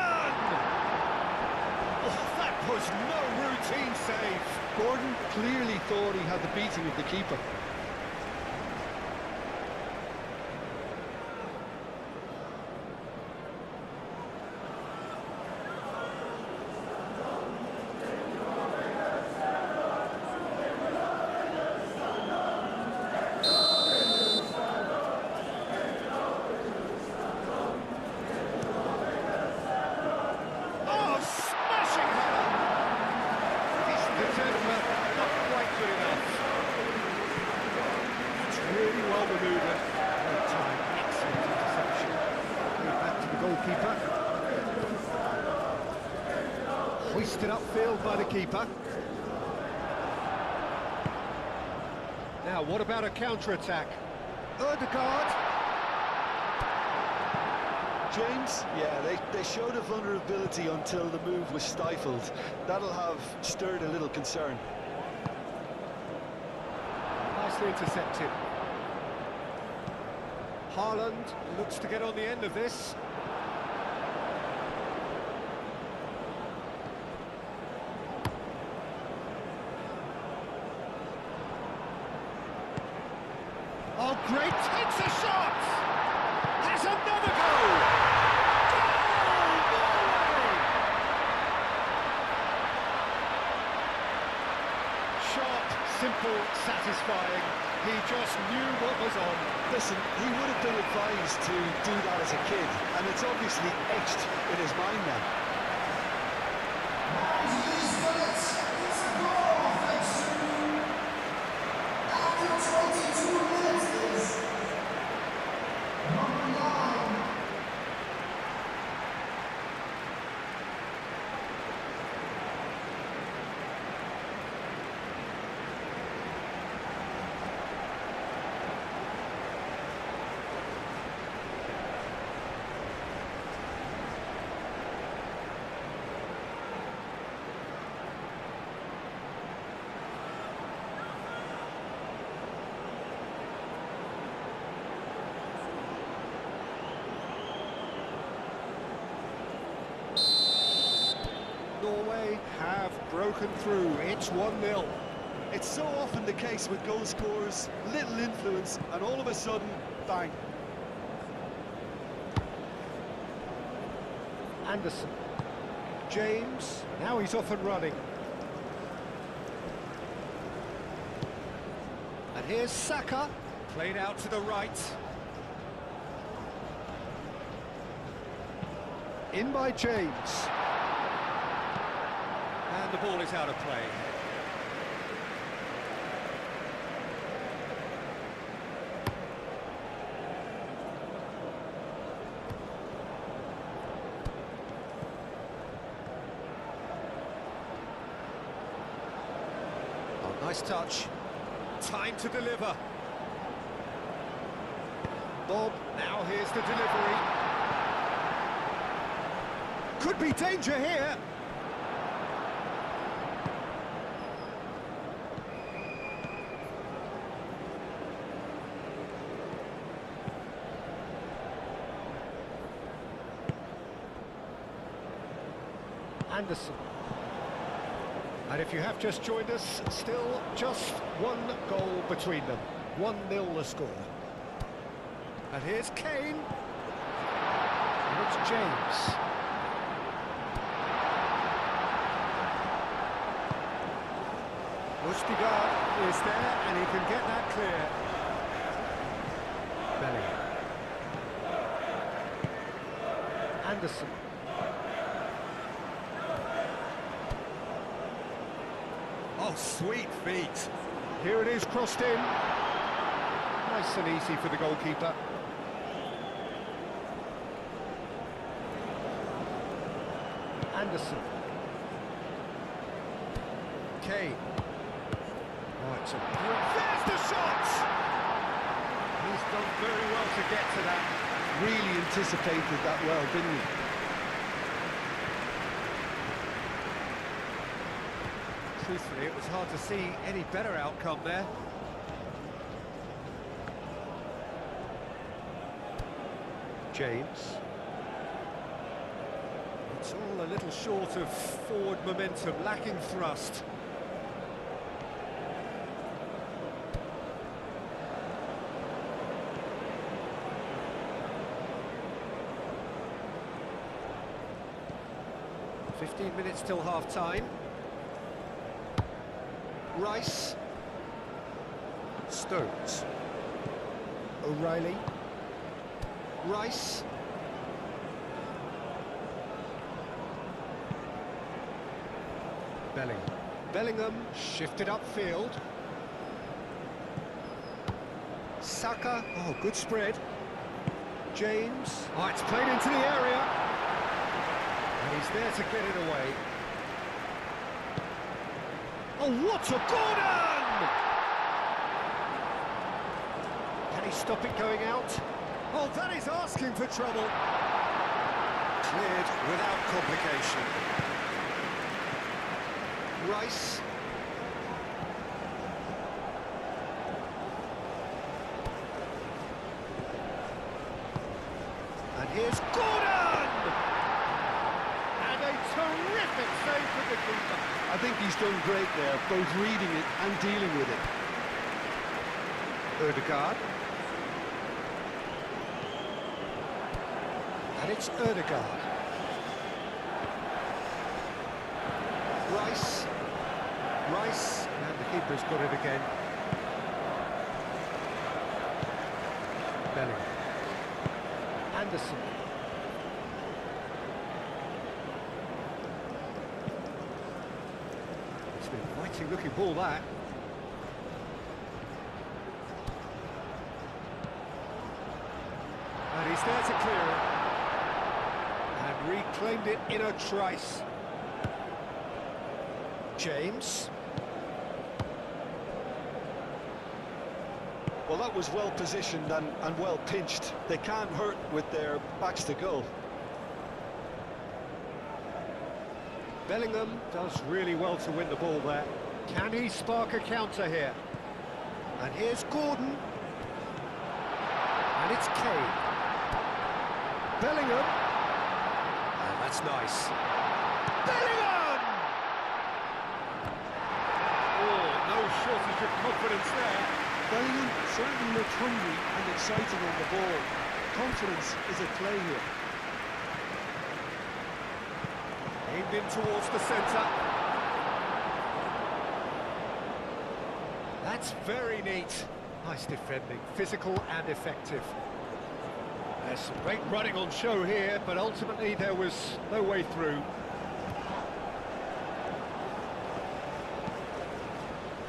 Oh, that was no routine save. Gordon clearly thought he had the beating of the keeper. Hoisted upfield by the keeper. Now, what about a counter-attack? Ødegaard. James, yeah, they showed a vulnerability until the move was stifled. That'll have stirred a little concern. Nicely intercepted. Haaland looks to get on the end of this. Oh, great, takes a shot! Has another goal! Goal, Norway! Sharp, simple, satisfying. He just knew what was on. Listen, he would have been advised to do that as a kid, and it's obviously etched in his mind now. Norway have broken through. It's 1-0. It's so often the case with goal scorers, little influence, and all of a sudden, bang. Anderson. James. Now he's off and running. And here's Saka. Played out to the right. In by James. And the ball is out of play. Oh, nice touch. Time to deliver. Bob, now here's the delivery. Could be danger here. Anderson. And if you have just joined us, still just one goal between them. 1-0 the score. And here's Kane. And it's James. Lustigard is there, and he can get that clear. Belly. Anderson. Oh, sweet feet. Here it is, crossed in. Nice and easy for the goalkeeper. Anderson. Kane. Oh, it's a great... There's the shot! He's done very well to get to that. Really anticipated that well, didn't he? Truthfully, it was hard to see any better outcome there. James. It's all a little short of forward momentum, lacking thrust. "15 minutes till half-time. Rice. Stones. O'Reilly. Rice. Bellingham. Bellingham shifted upfield. Saka. Oh, good spread. James. Oh, it's played into the area. And he's there to get it away. Oh, what a Gordon! Can he stop it going out? Oh, that is asking for trouble. Cleared without complication. Rice. And here's Gordon! And a terrific save from the keeper. I think he's done great there, both reading it and dealing with it. Ødegaard. And it's Ødegaard. Rice. Rice. And the keeper's got it again. Bellingham. Anderson. It's an inviting looking ball, that. And he's there to clear it. And reclaimed it in a trice. James. Well, that was well positioned and well pinched. They can't hurt with their backs to goal. Bellingham does really well to win the ball there. Can he spark a counter here? And here's Gordon. And it's Kane. Bellingham. And that's nice. Bellingham! reinforces your confidence there. Bellingham certainly looked hungry and exciting on the ball. Confidence is at play here. Aimed in towards the centre. That's very neat. Nice defending, physical and effective. There's some great running on show here, but ultimately there was no way through.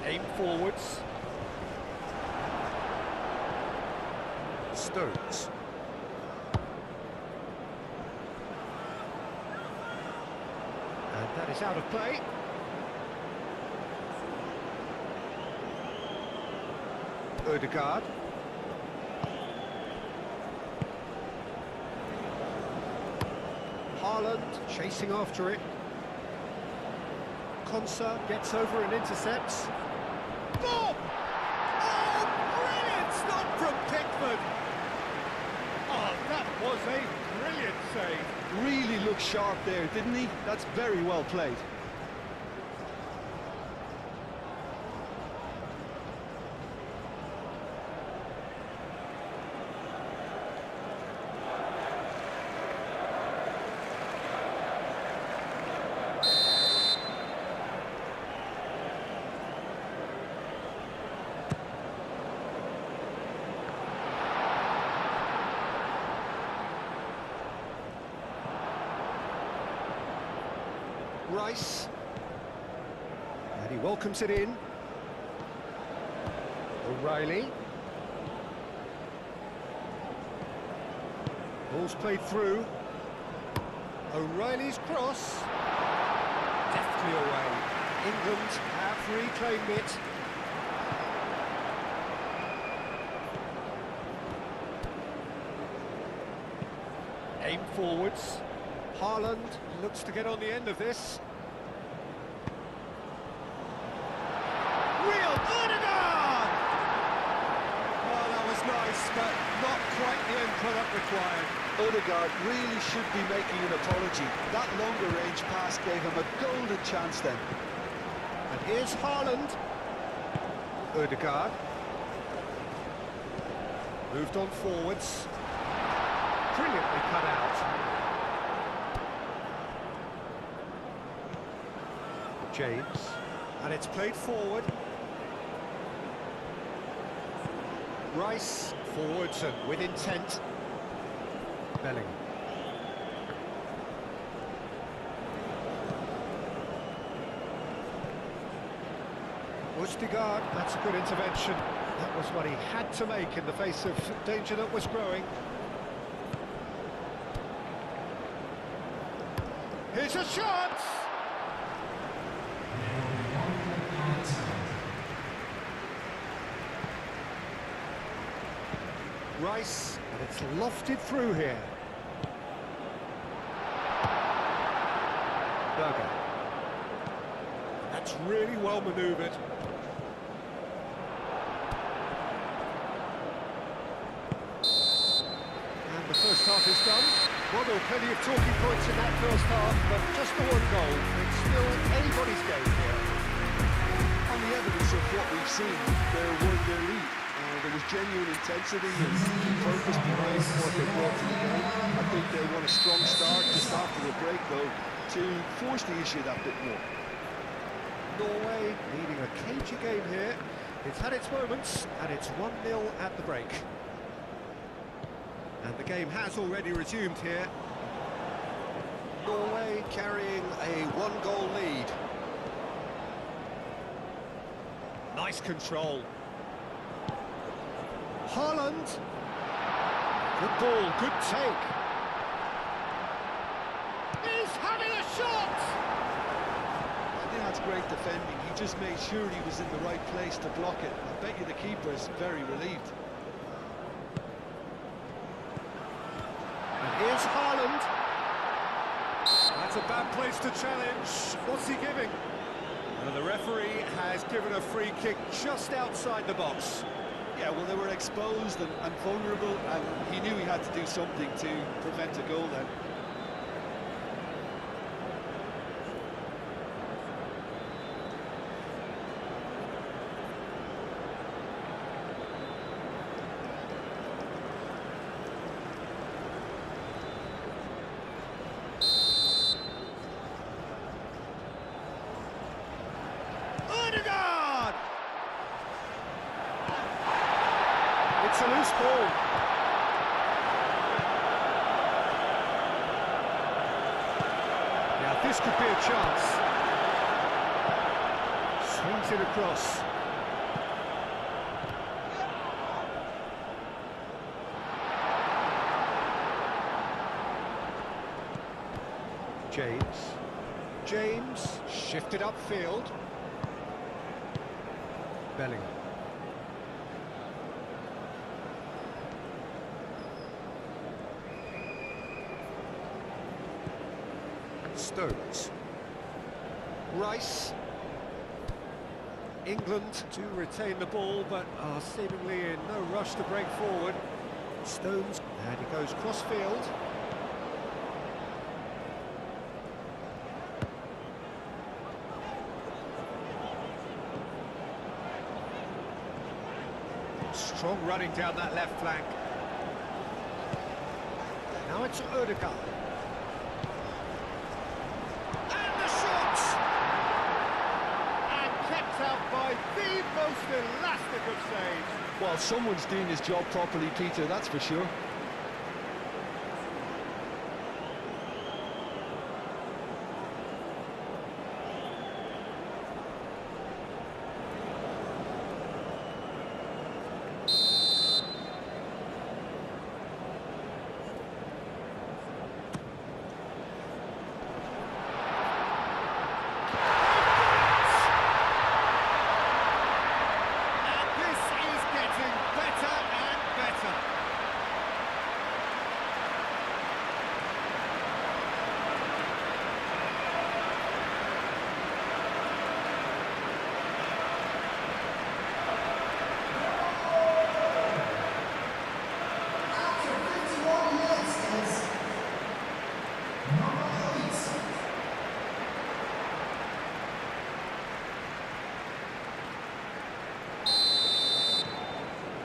Aim forwards. Stones. And that is out of play. Odegaard. Haaland chasing after it. Konsa gets over and intercepts. Boom! Oh, brilliant stop from Pickford! Oh, that was a brilliant save. Really looked sharp there, didn't he? That's very well played. Rice. And he welcomes it in. O'Reilly. Ball's played through. O'Reilly's cross. Deftly away. England have reclaimed it. Aim forwards. Haaland looks to get on the end of this. Real Odegaard! Oh, that was nice, but not quite the end product required. Odegaard really should be making an apology. That longer range pass gave him a golden chance then. And here's Haaland. Odegaard. Moved on forwards. Brilliantly cut out. James, and it's played forward. Rice, forwards and with intent. Bellingham. Odegaard, that's a good intervention. That was what he had to make in the face of danger that was growing. Here's a shot! Rice, and it's lofted through here. Berger. That's really well manoeuvred. And the first half is done. Well, there were plenty of talking points in that first half, but just the one goal. It's still anybody's game here. On the evidence of what we've seen, they're won their lead. There was genuine intensity and purpose behind what they brought to the game. I think they won a strong start just after the break, though, to force the issue that bit more. Norway leading a cagey game here. It's had its moments, and it's 1-0 at the break. And the game has already resumed here. Norway carrying a one-goal lead. Nice control. Haaland. Good ball, good take. He's having a shot! I think that's great defending. He just made sure he was in the right place to block it. I bet you the keeper is very relieved. And here's Haaland. That's a bad place to challenge. What's he giving? Well, the referee has given a free kick just outside the box. Yeah, well, they were exposed and vulnerable, and he knew he had to do something to prevent a goal then. loose ball. Now this could be a chance. Swings it across. James shifted upfield. Bellingham. Stones. Rice. England to retain the ball, but are seemingly in no rush to break forward. Stones, and he goes cross-field. Strong running down that left flank. Now it's Odegaard. And the shot! And kept out by the most elastic of saves. Well, someone's doing his job properly, Peter, that's for sure.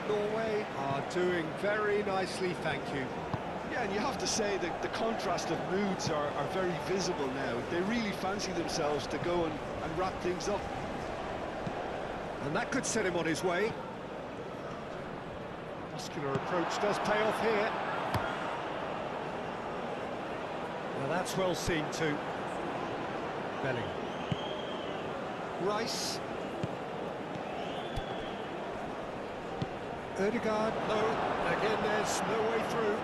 Norway are doing very nicely, thank you. Yeah, and you have to say that the contrast of moods are very visible now. They really fancy themselves to go and wrap things up. And that could set him on his way. Muscular approach does pay off here. Well, that's well seen too. Bellingham. Rice. Odegaard, no. Again, there's no way through.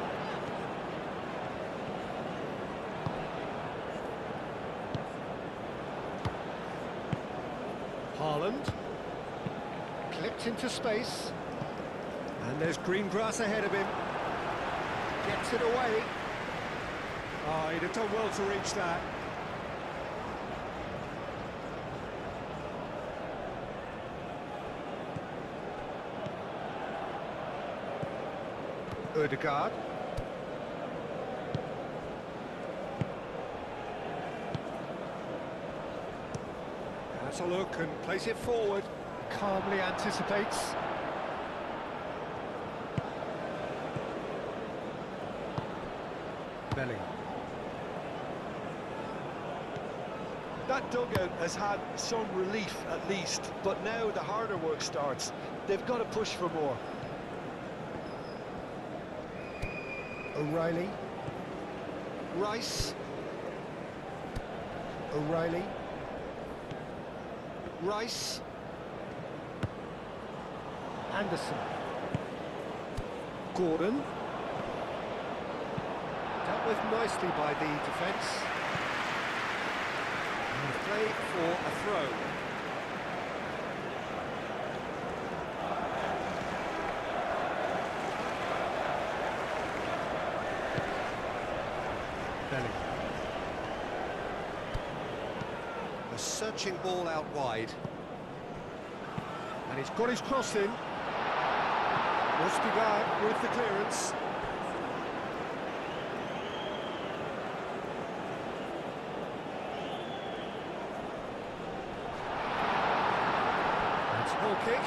Haaland. Clipped into space. And there's green grass ahead of him. Gets it away. Oh, he'd have done well to reach that. Odegaard. Has a look and plays it forward. Calmly anticipates. Bellingham. That dugout has had some relief at least, but now the harder work starts. They've got to push for more. O'Reilly. Rice. O'Reilly. Rice. Anderson. Gordon. Dealt with nicely by the defence. And play for a throw. Bellingham. A searching ball out wide. And he's got his cross in. Odegaard with the clearance. That's a ball kick.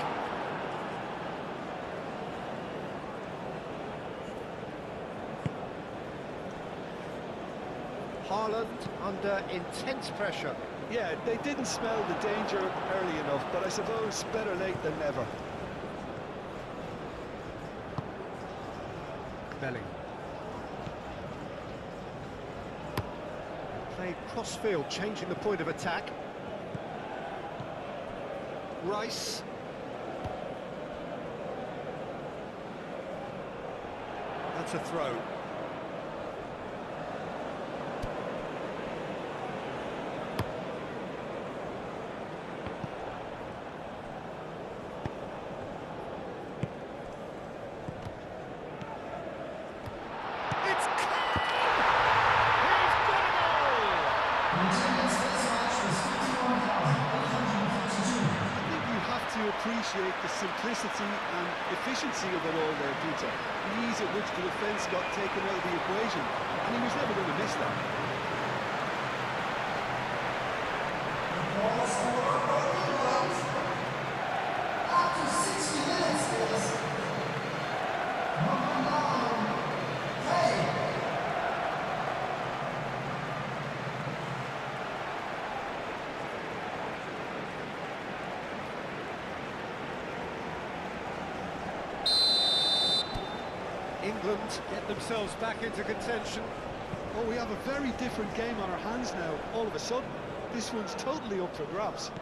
Haaland under intense pressure. Yeah, they didn't smell the danger early enough, but I suppose better late than never. Belling. Played cross-field, changing the point of attack. Rice. That's a throw. Appreciate the simplicity and efficiency of it all there, Peter. The ease at which the defence got taken out of the equation, and he was never going to miss that. Up to 60 minutes, please. Number 9, Hey. England get themselves back into contention. Oh, we have a very different game on our hands now, all of a sudden. This one's totally up for grabs.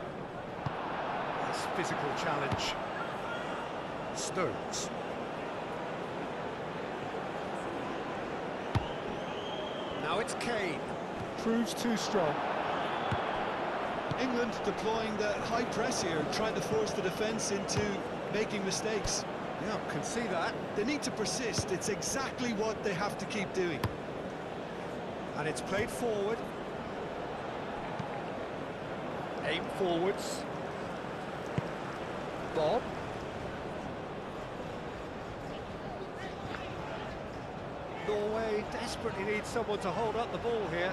Nice physical challenge. Stones. Now it's Kane. Proves too strong. England deploying the high press here, trying to force the defence into making mistakes. Yeah, can see that. They need to persist. It's exactly what they have to keep doing. And it's played forward. Aim forwards. Bob. Norway desperately needs someone to hold up the ball here.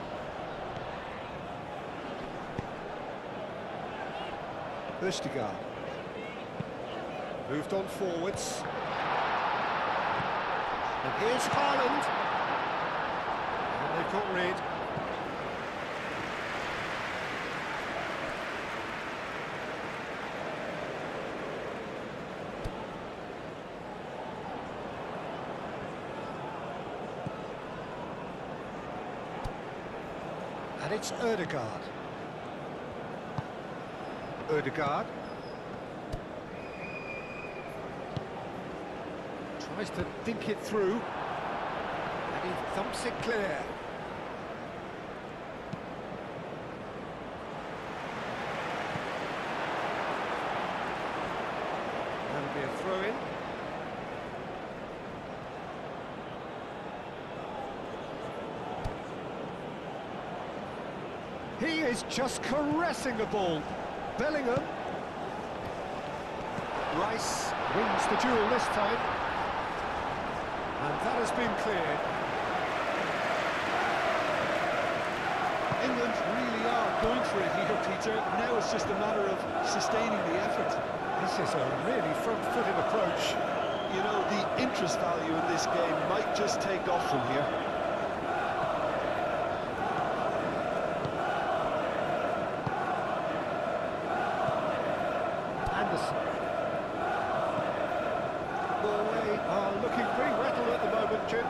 Østigard. Moved on forwards. And here's Haaland. And they've got rid. And it's Ødegaard. Ødegaard. Tries to think it through. And he thumps it clear. That'll be a throw-in. He is just caressing the ball. Bellingham. Rice wins the duel this time. And that has been cleared. England really are going for it here, Peter. Now it's just a matter of sustaining the effort. This is a really front-footed approach. You know, the interest value in this game might just take off from here. Anderson. Norway are looking pretty rattled at the moment, Jim.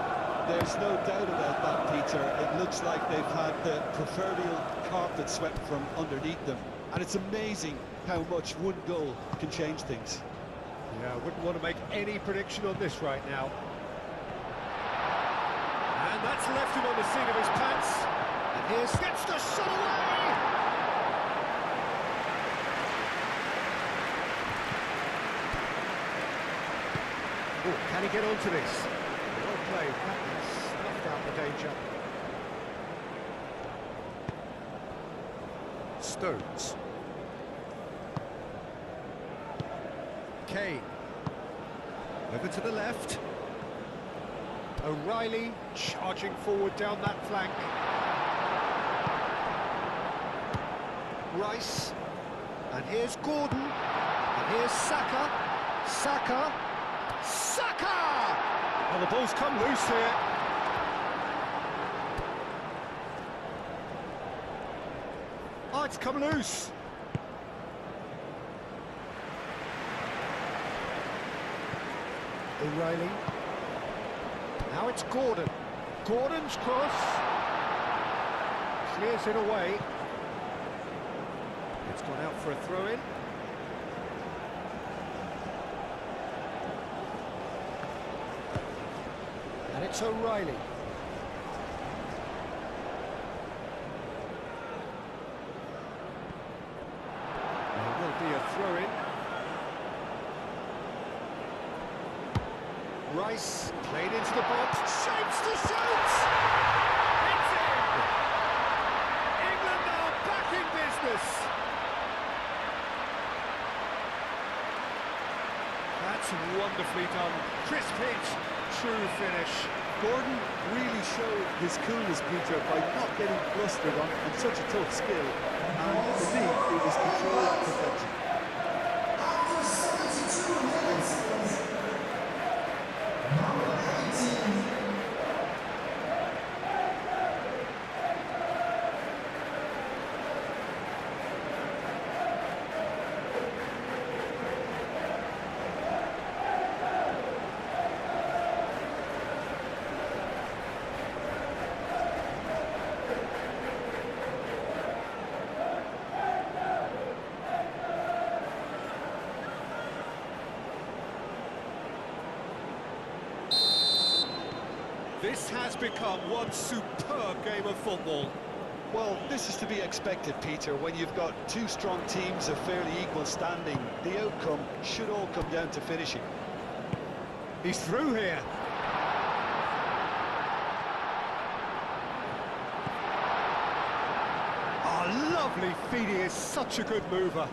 There's no doubt about that, Peter. It looks like they've had the proverbial carpet swept from underneath them. And it's amazing how much one goal can change things. Yeah, I wouldn't want to make any prediction on this right now. And that's left him on the seat of his pants. And here's gets the shot away! Oh, can he get onto this? Well played. That has snuffed out the danger. Stones. Kane. Over to the left. O'Reilly charging forward down that flank. Rice. And here's Gordon. And here's Saka. Saka. Saka! Well, the ball's come loose here. Oh, it's come loose. O'Reilly. Now it's Gordon. Gordon's cross. Clears it away. It's gone out for a throw-in. And it's O'Reilly. There will be a throw-in. Rice played into the box, shapes to shoot! It's in! England are back in business! That's wonderfully done. Crisp hit, true finish. Gordon really showed his coolness, Peter, by not getting flustered on such a tough skill. And for me, it was controlled perfection. After 72 minutes is number 18. This has become one superb game of football. Well, this is to be expected, Peter. When you've got two strong teams of fairly equal standing, the outcome should all come down to finishing. He's through here. Oh, lovely feed. He is such a good mover.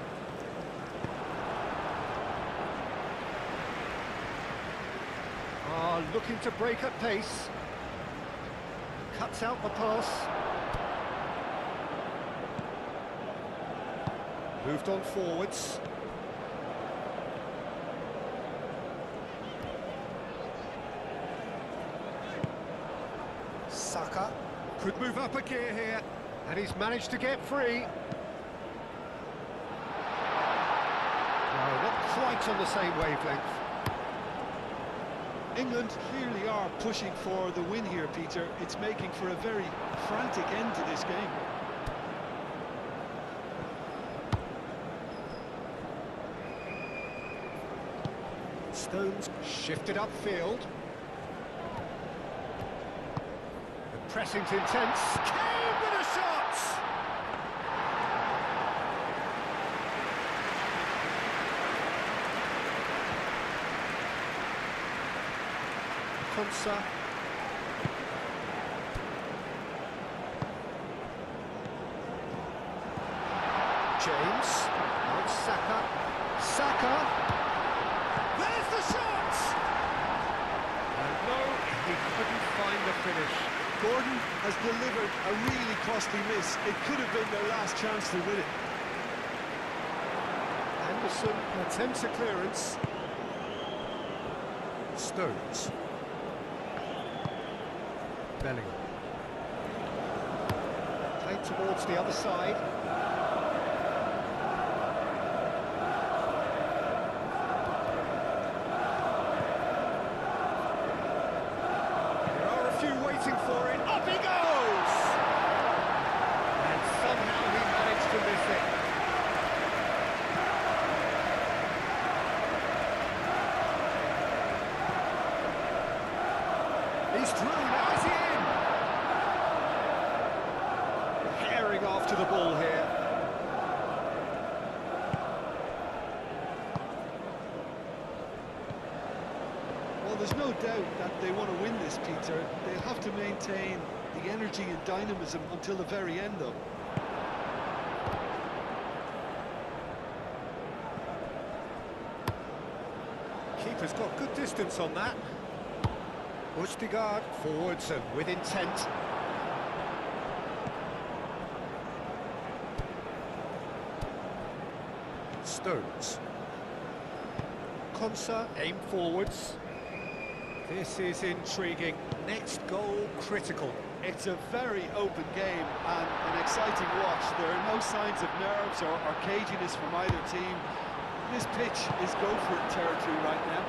Oh, looking to break at pace. Cuts out the pass. Moved on forwards. Saka could move up a gear here, and he's managed to get free. No, not quite on the same wavelength. England clearly are pushing for the win here, Peter. It's making for a very frantic end to this game. Stones shifted upfield. The pressing's intense. Kane with a shot! Konsa. James. Now it's Saka. Saka. There's the shot! And no, he couldn't find the finish. Gordon has delivered a really costly miss. It could have been their last chance to win it. Anderson attempts a clearance. Stones. Bellingham. Played towards the other side. There are a few waiting for it. Up he goes! And somehow he managed to miss it. He's through, now is he in? Herring after the ball here. Well, there's no doubt that they want to win this, Peter. They'll have to maintain the energy and dynamism until the very end, though. Keeper's got good distance on that. Østigard forwards and with intent. Stones. Konsa aim forwards. This is intriguing. Next goal critical. It's a very open game and an exciting watch. There are no signs of nerves or caginess from either team. This pitch is go-for-it territory right now.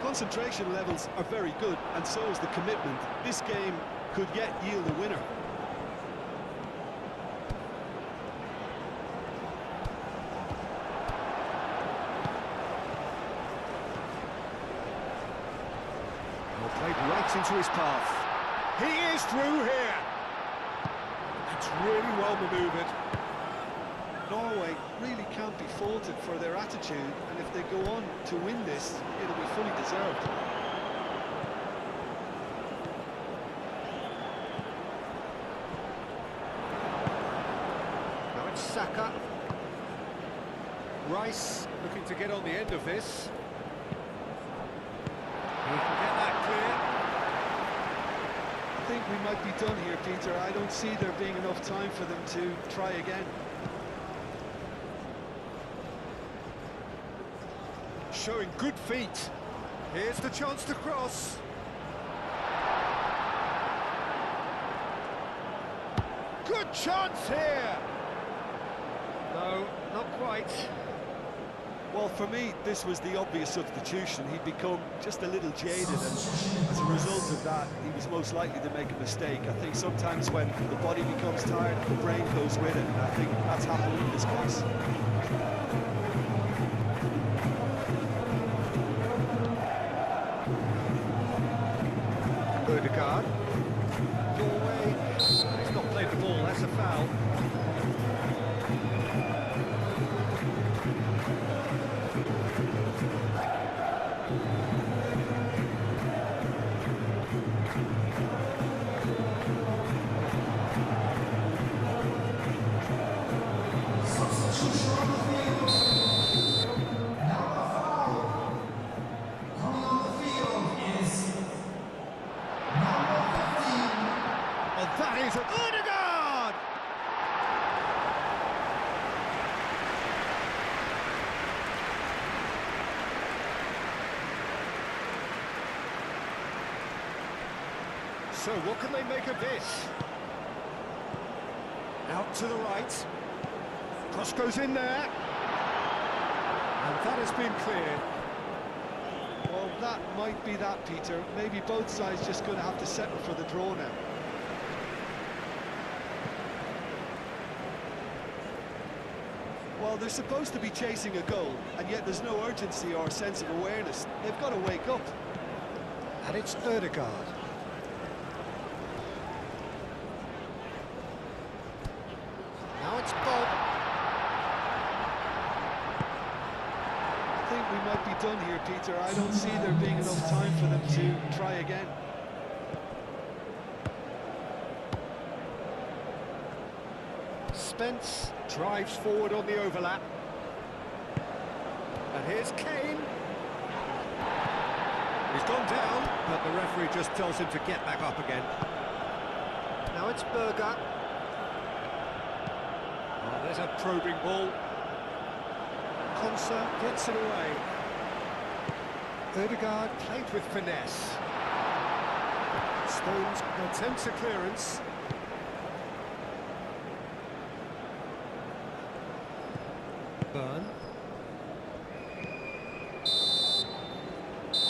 Concentration levels are very good, and so is the commitment. This game could yet yield a winner. Well, played right into his path. He is through here. That's really well manoeuvred. Norway really can't be faulted for their attitude, and if they go on to win this, it'll be fully deserved. Now it's Saka. Rice looking to get on the end of this. He can get that clear. I think we might be done here, Peter. I don't see there being enough time for them to try again. Showing good feet. Here's the chance to cross. Good chance here. No, not quite. Well, for me, this was the obvious substitution. He'd become just a little jaded, and as a result of that, he was most likely to make a mistake. I think sometimes when the body becomes tired, the brain goes with it, and I think that's happened in this case. Ødegaard. Norway. He's not played the ball, that's a foul. Substitution on the field. Number 5. Coming on the field is number 15. And that is Ødegaard! So what can they make of this? Out to the right. Cross goes in there. And that has been cleared. Well, that might be that, Peter. Maybe both sides just going to have to settle for the draw now. Well, they're supposed to be chasing a goal, and yet there's no urgency or sense of awareness. They've got to wake up. And it's Ødegaard. Now it's Bob. I think we might be done here, Peter. I don't see there being enough time for them to try again. Spence drives forward on the overlap. And here's Kane. He's gone down, but the referee just tells him to get back up again. Now it's Berger. Oh, there's a probing ball. Konsa gets it away. Ødegaard played with finesse. Stones attempts a clearance. Burn.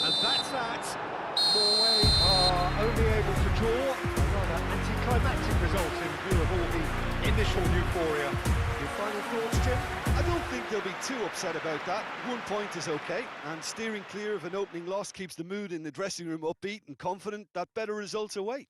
And that's that. Norway are only able to draw. A rather anticlimactic result in view of all the initial euphoria. Your final thoughts, Jim? I don't think they'll be too upset about that. 1 point is okay, and steering clear of an opening loss keeps the mood in the dressing room upbeat and confident that better results await.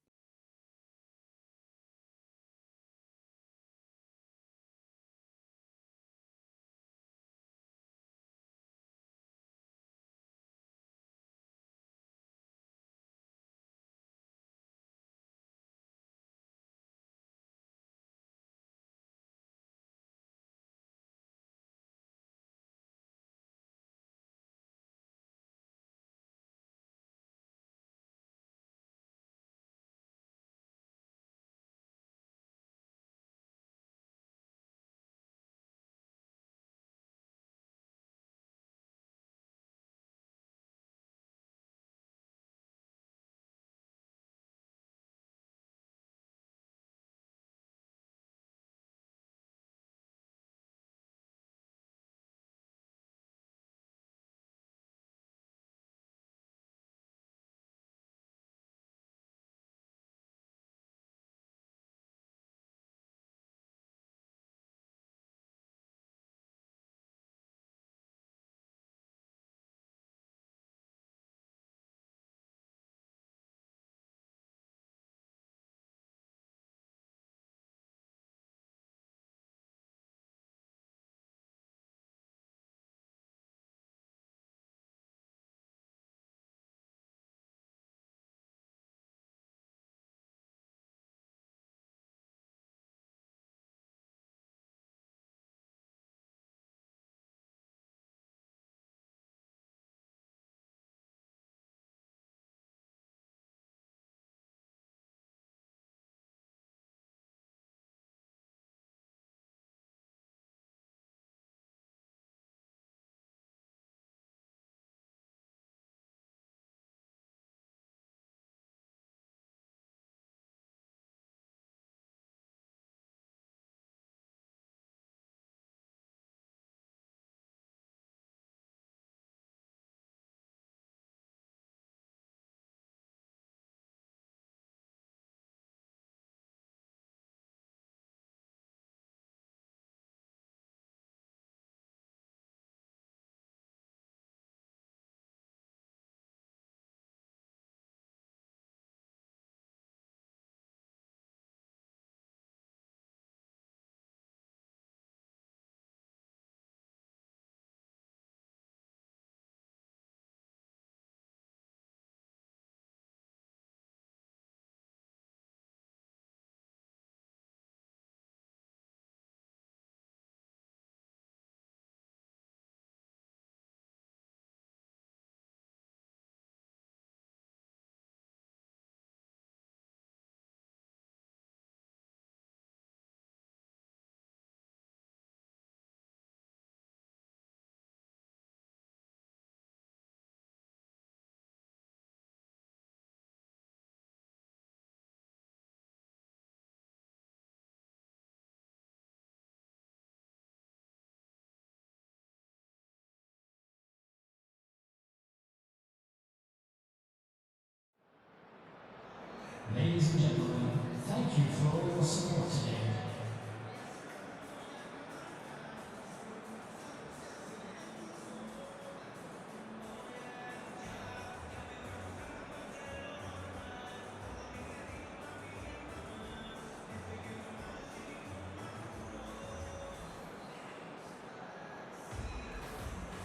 Ladies and gentlemen, thank you for all your support today.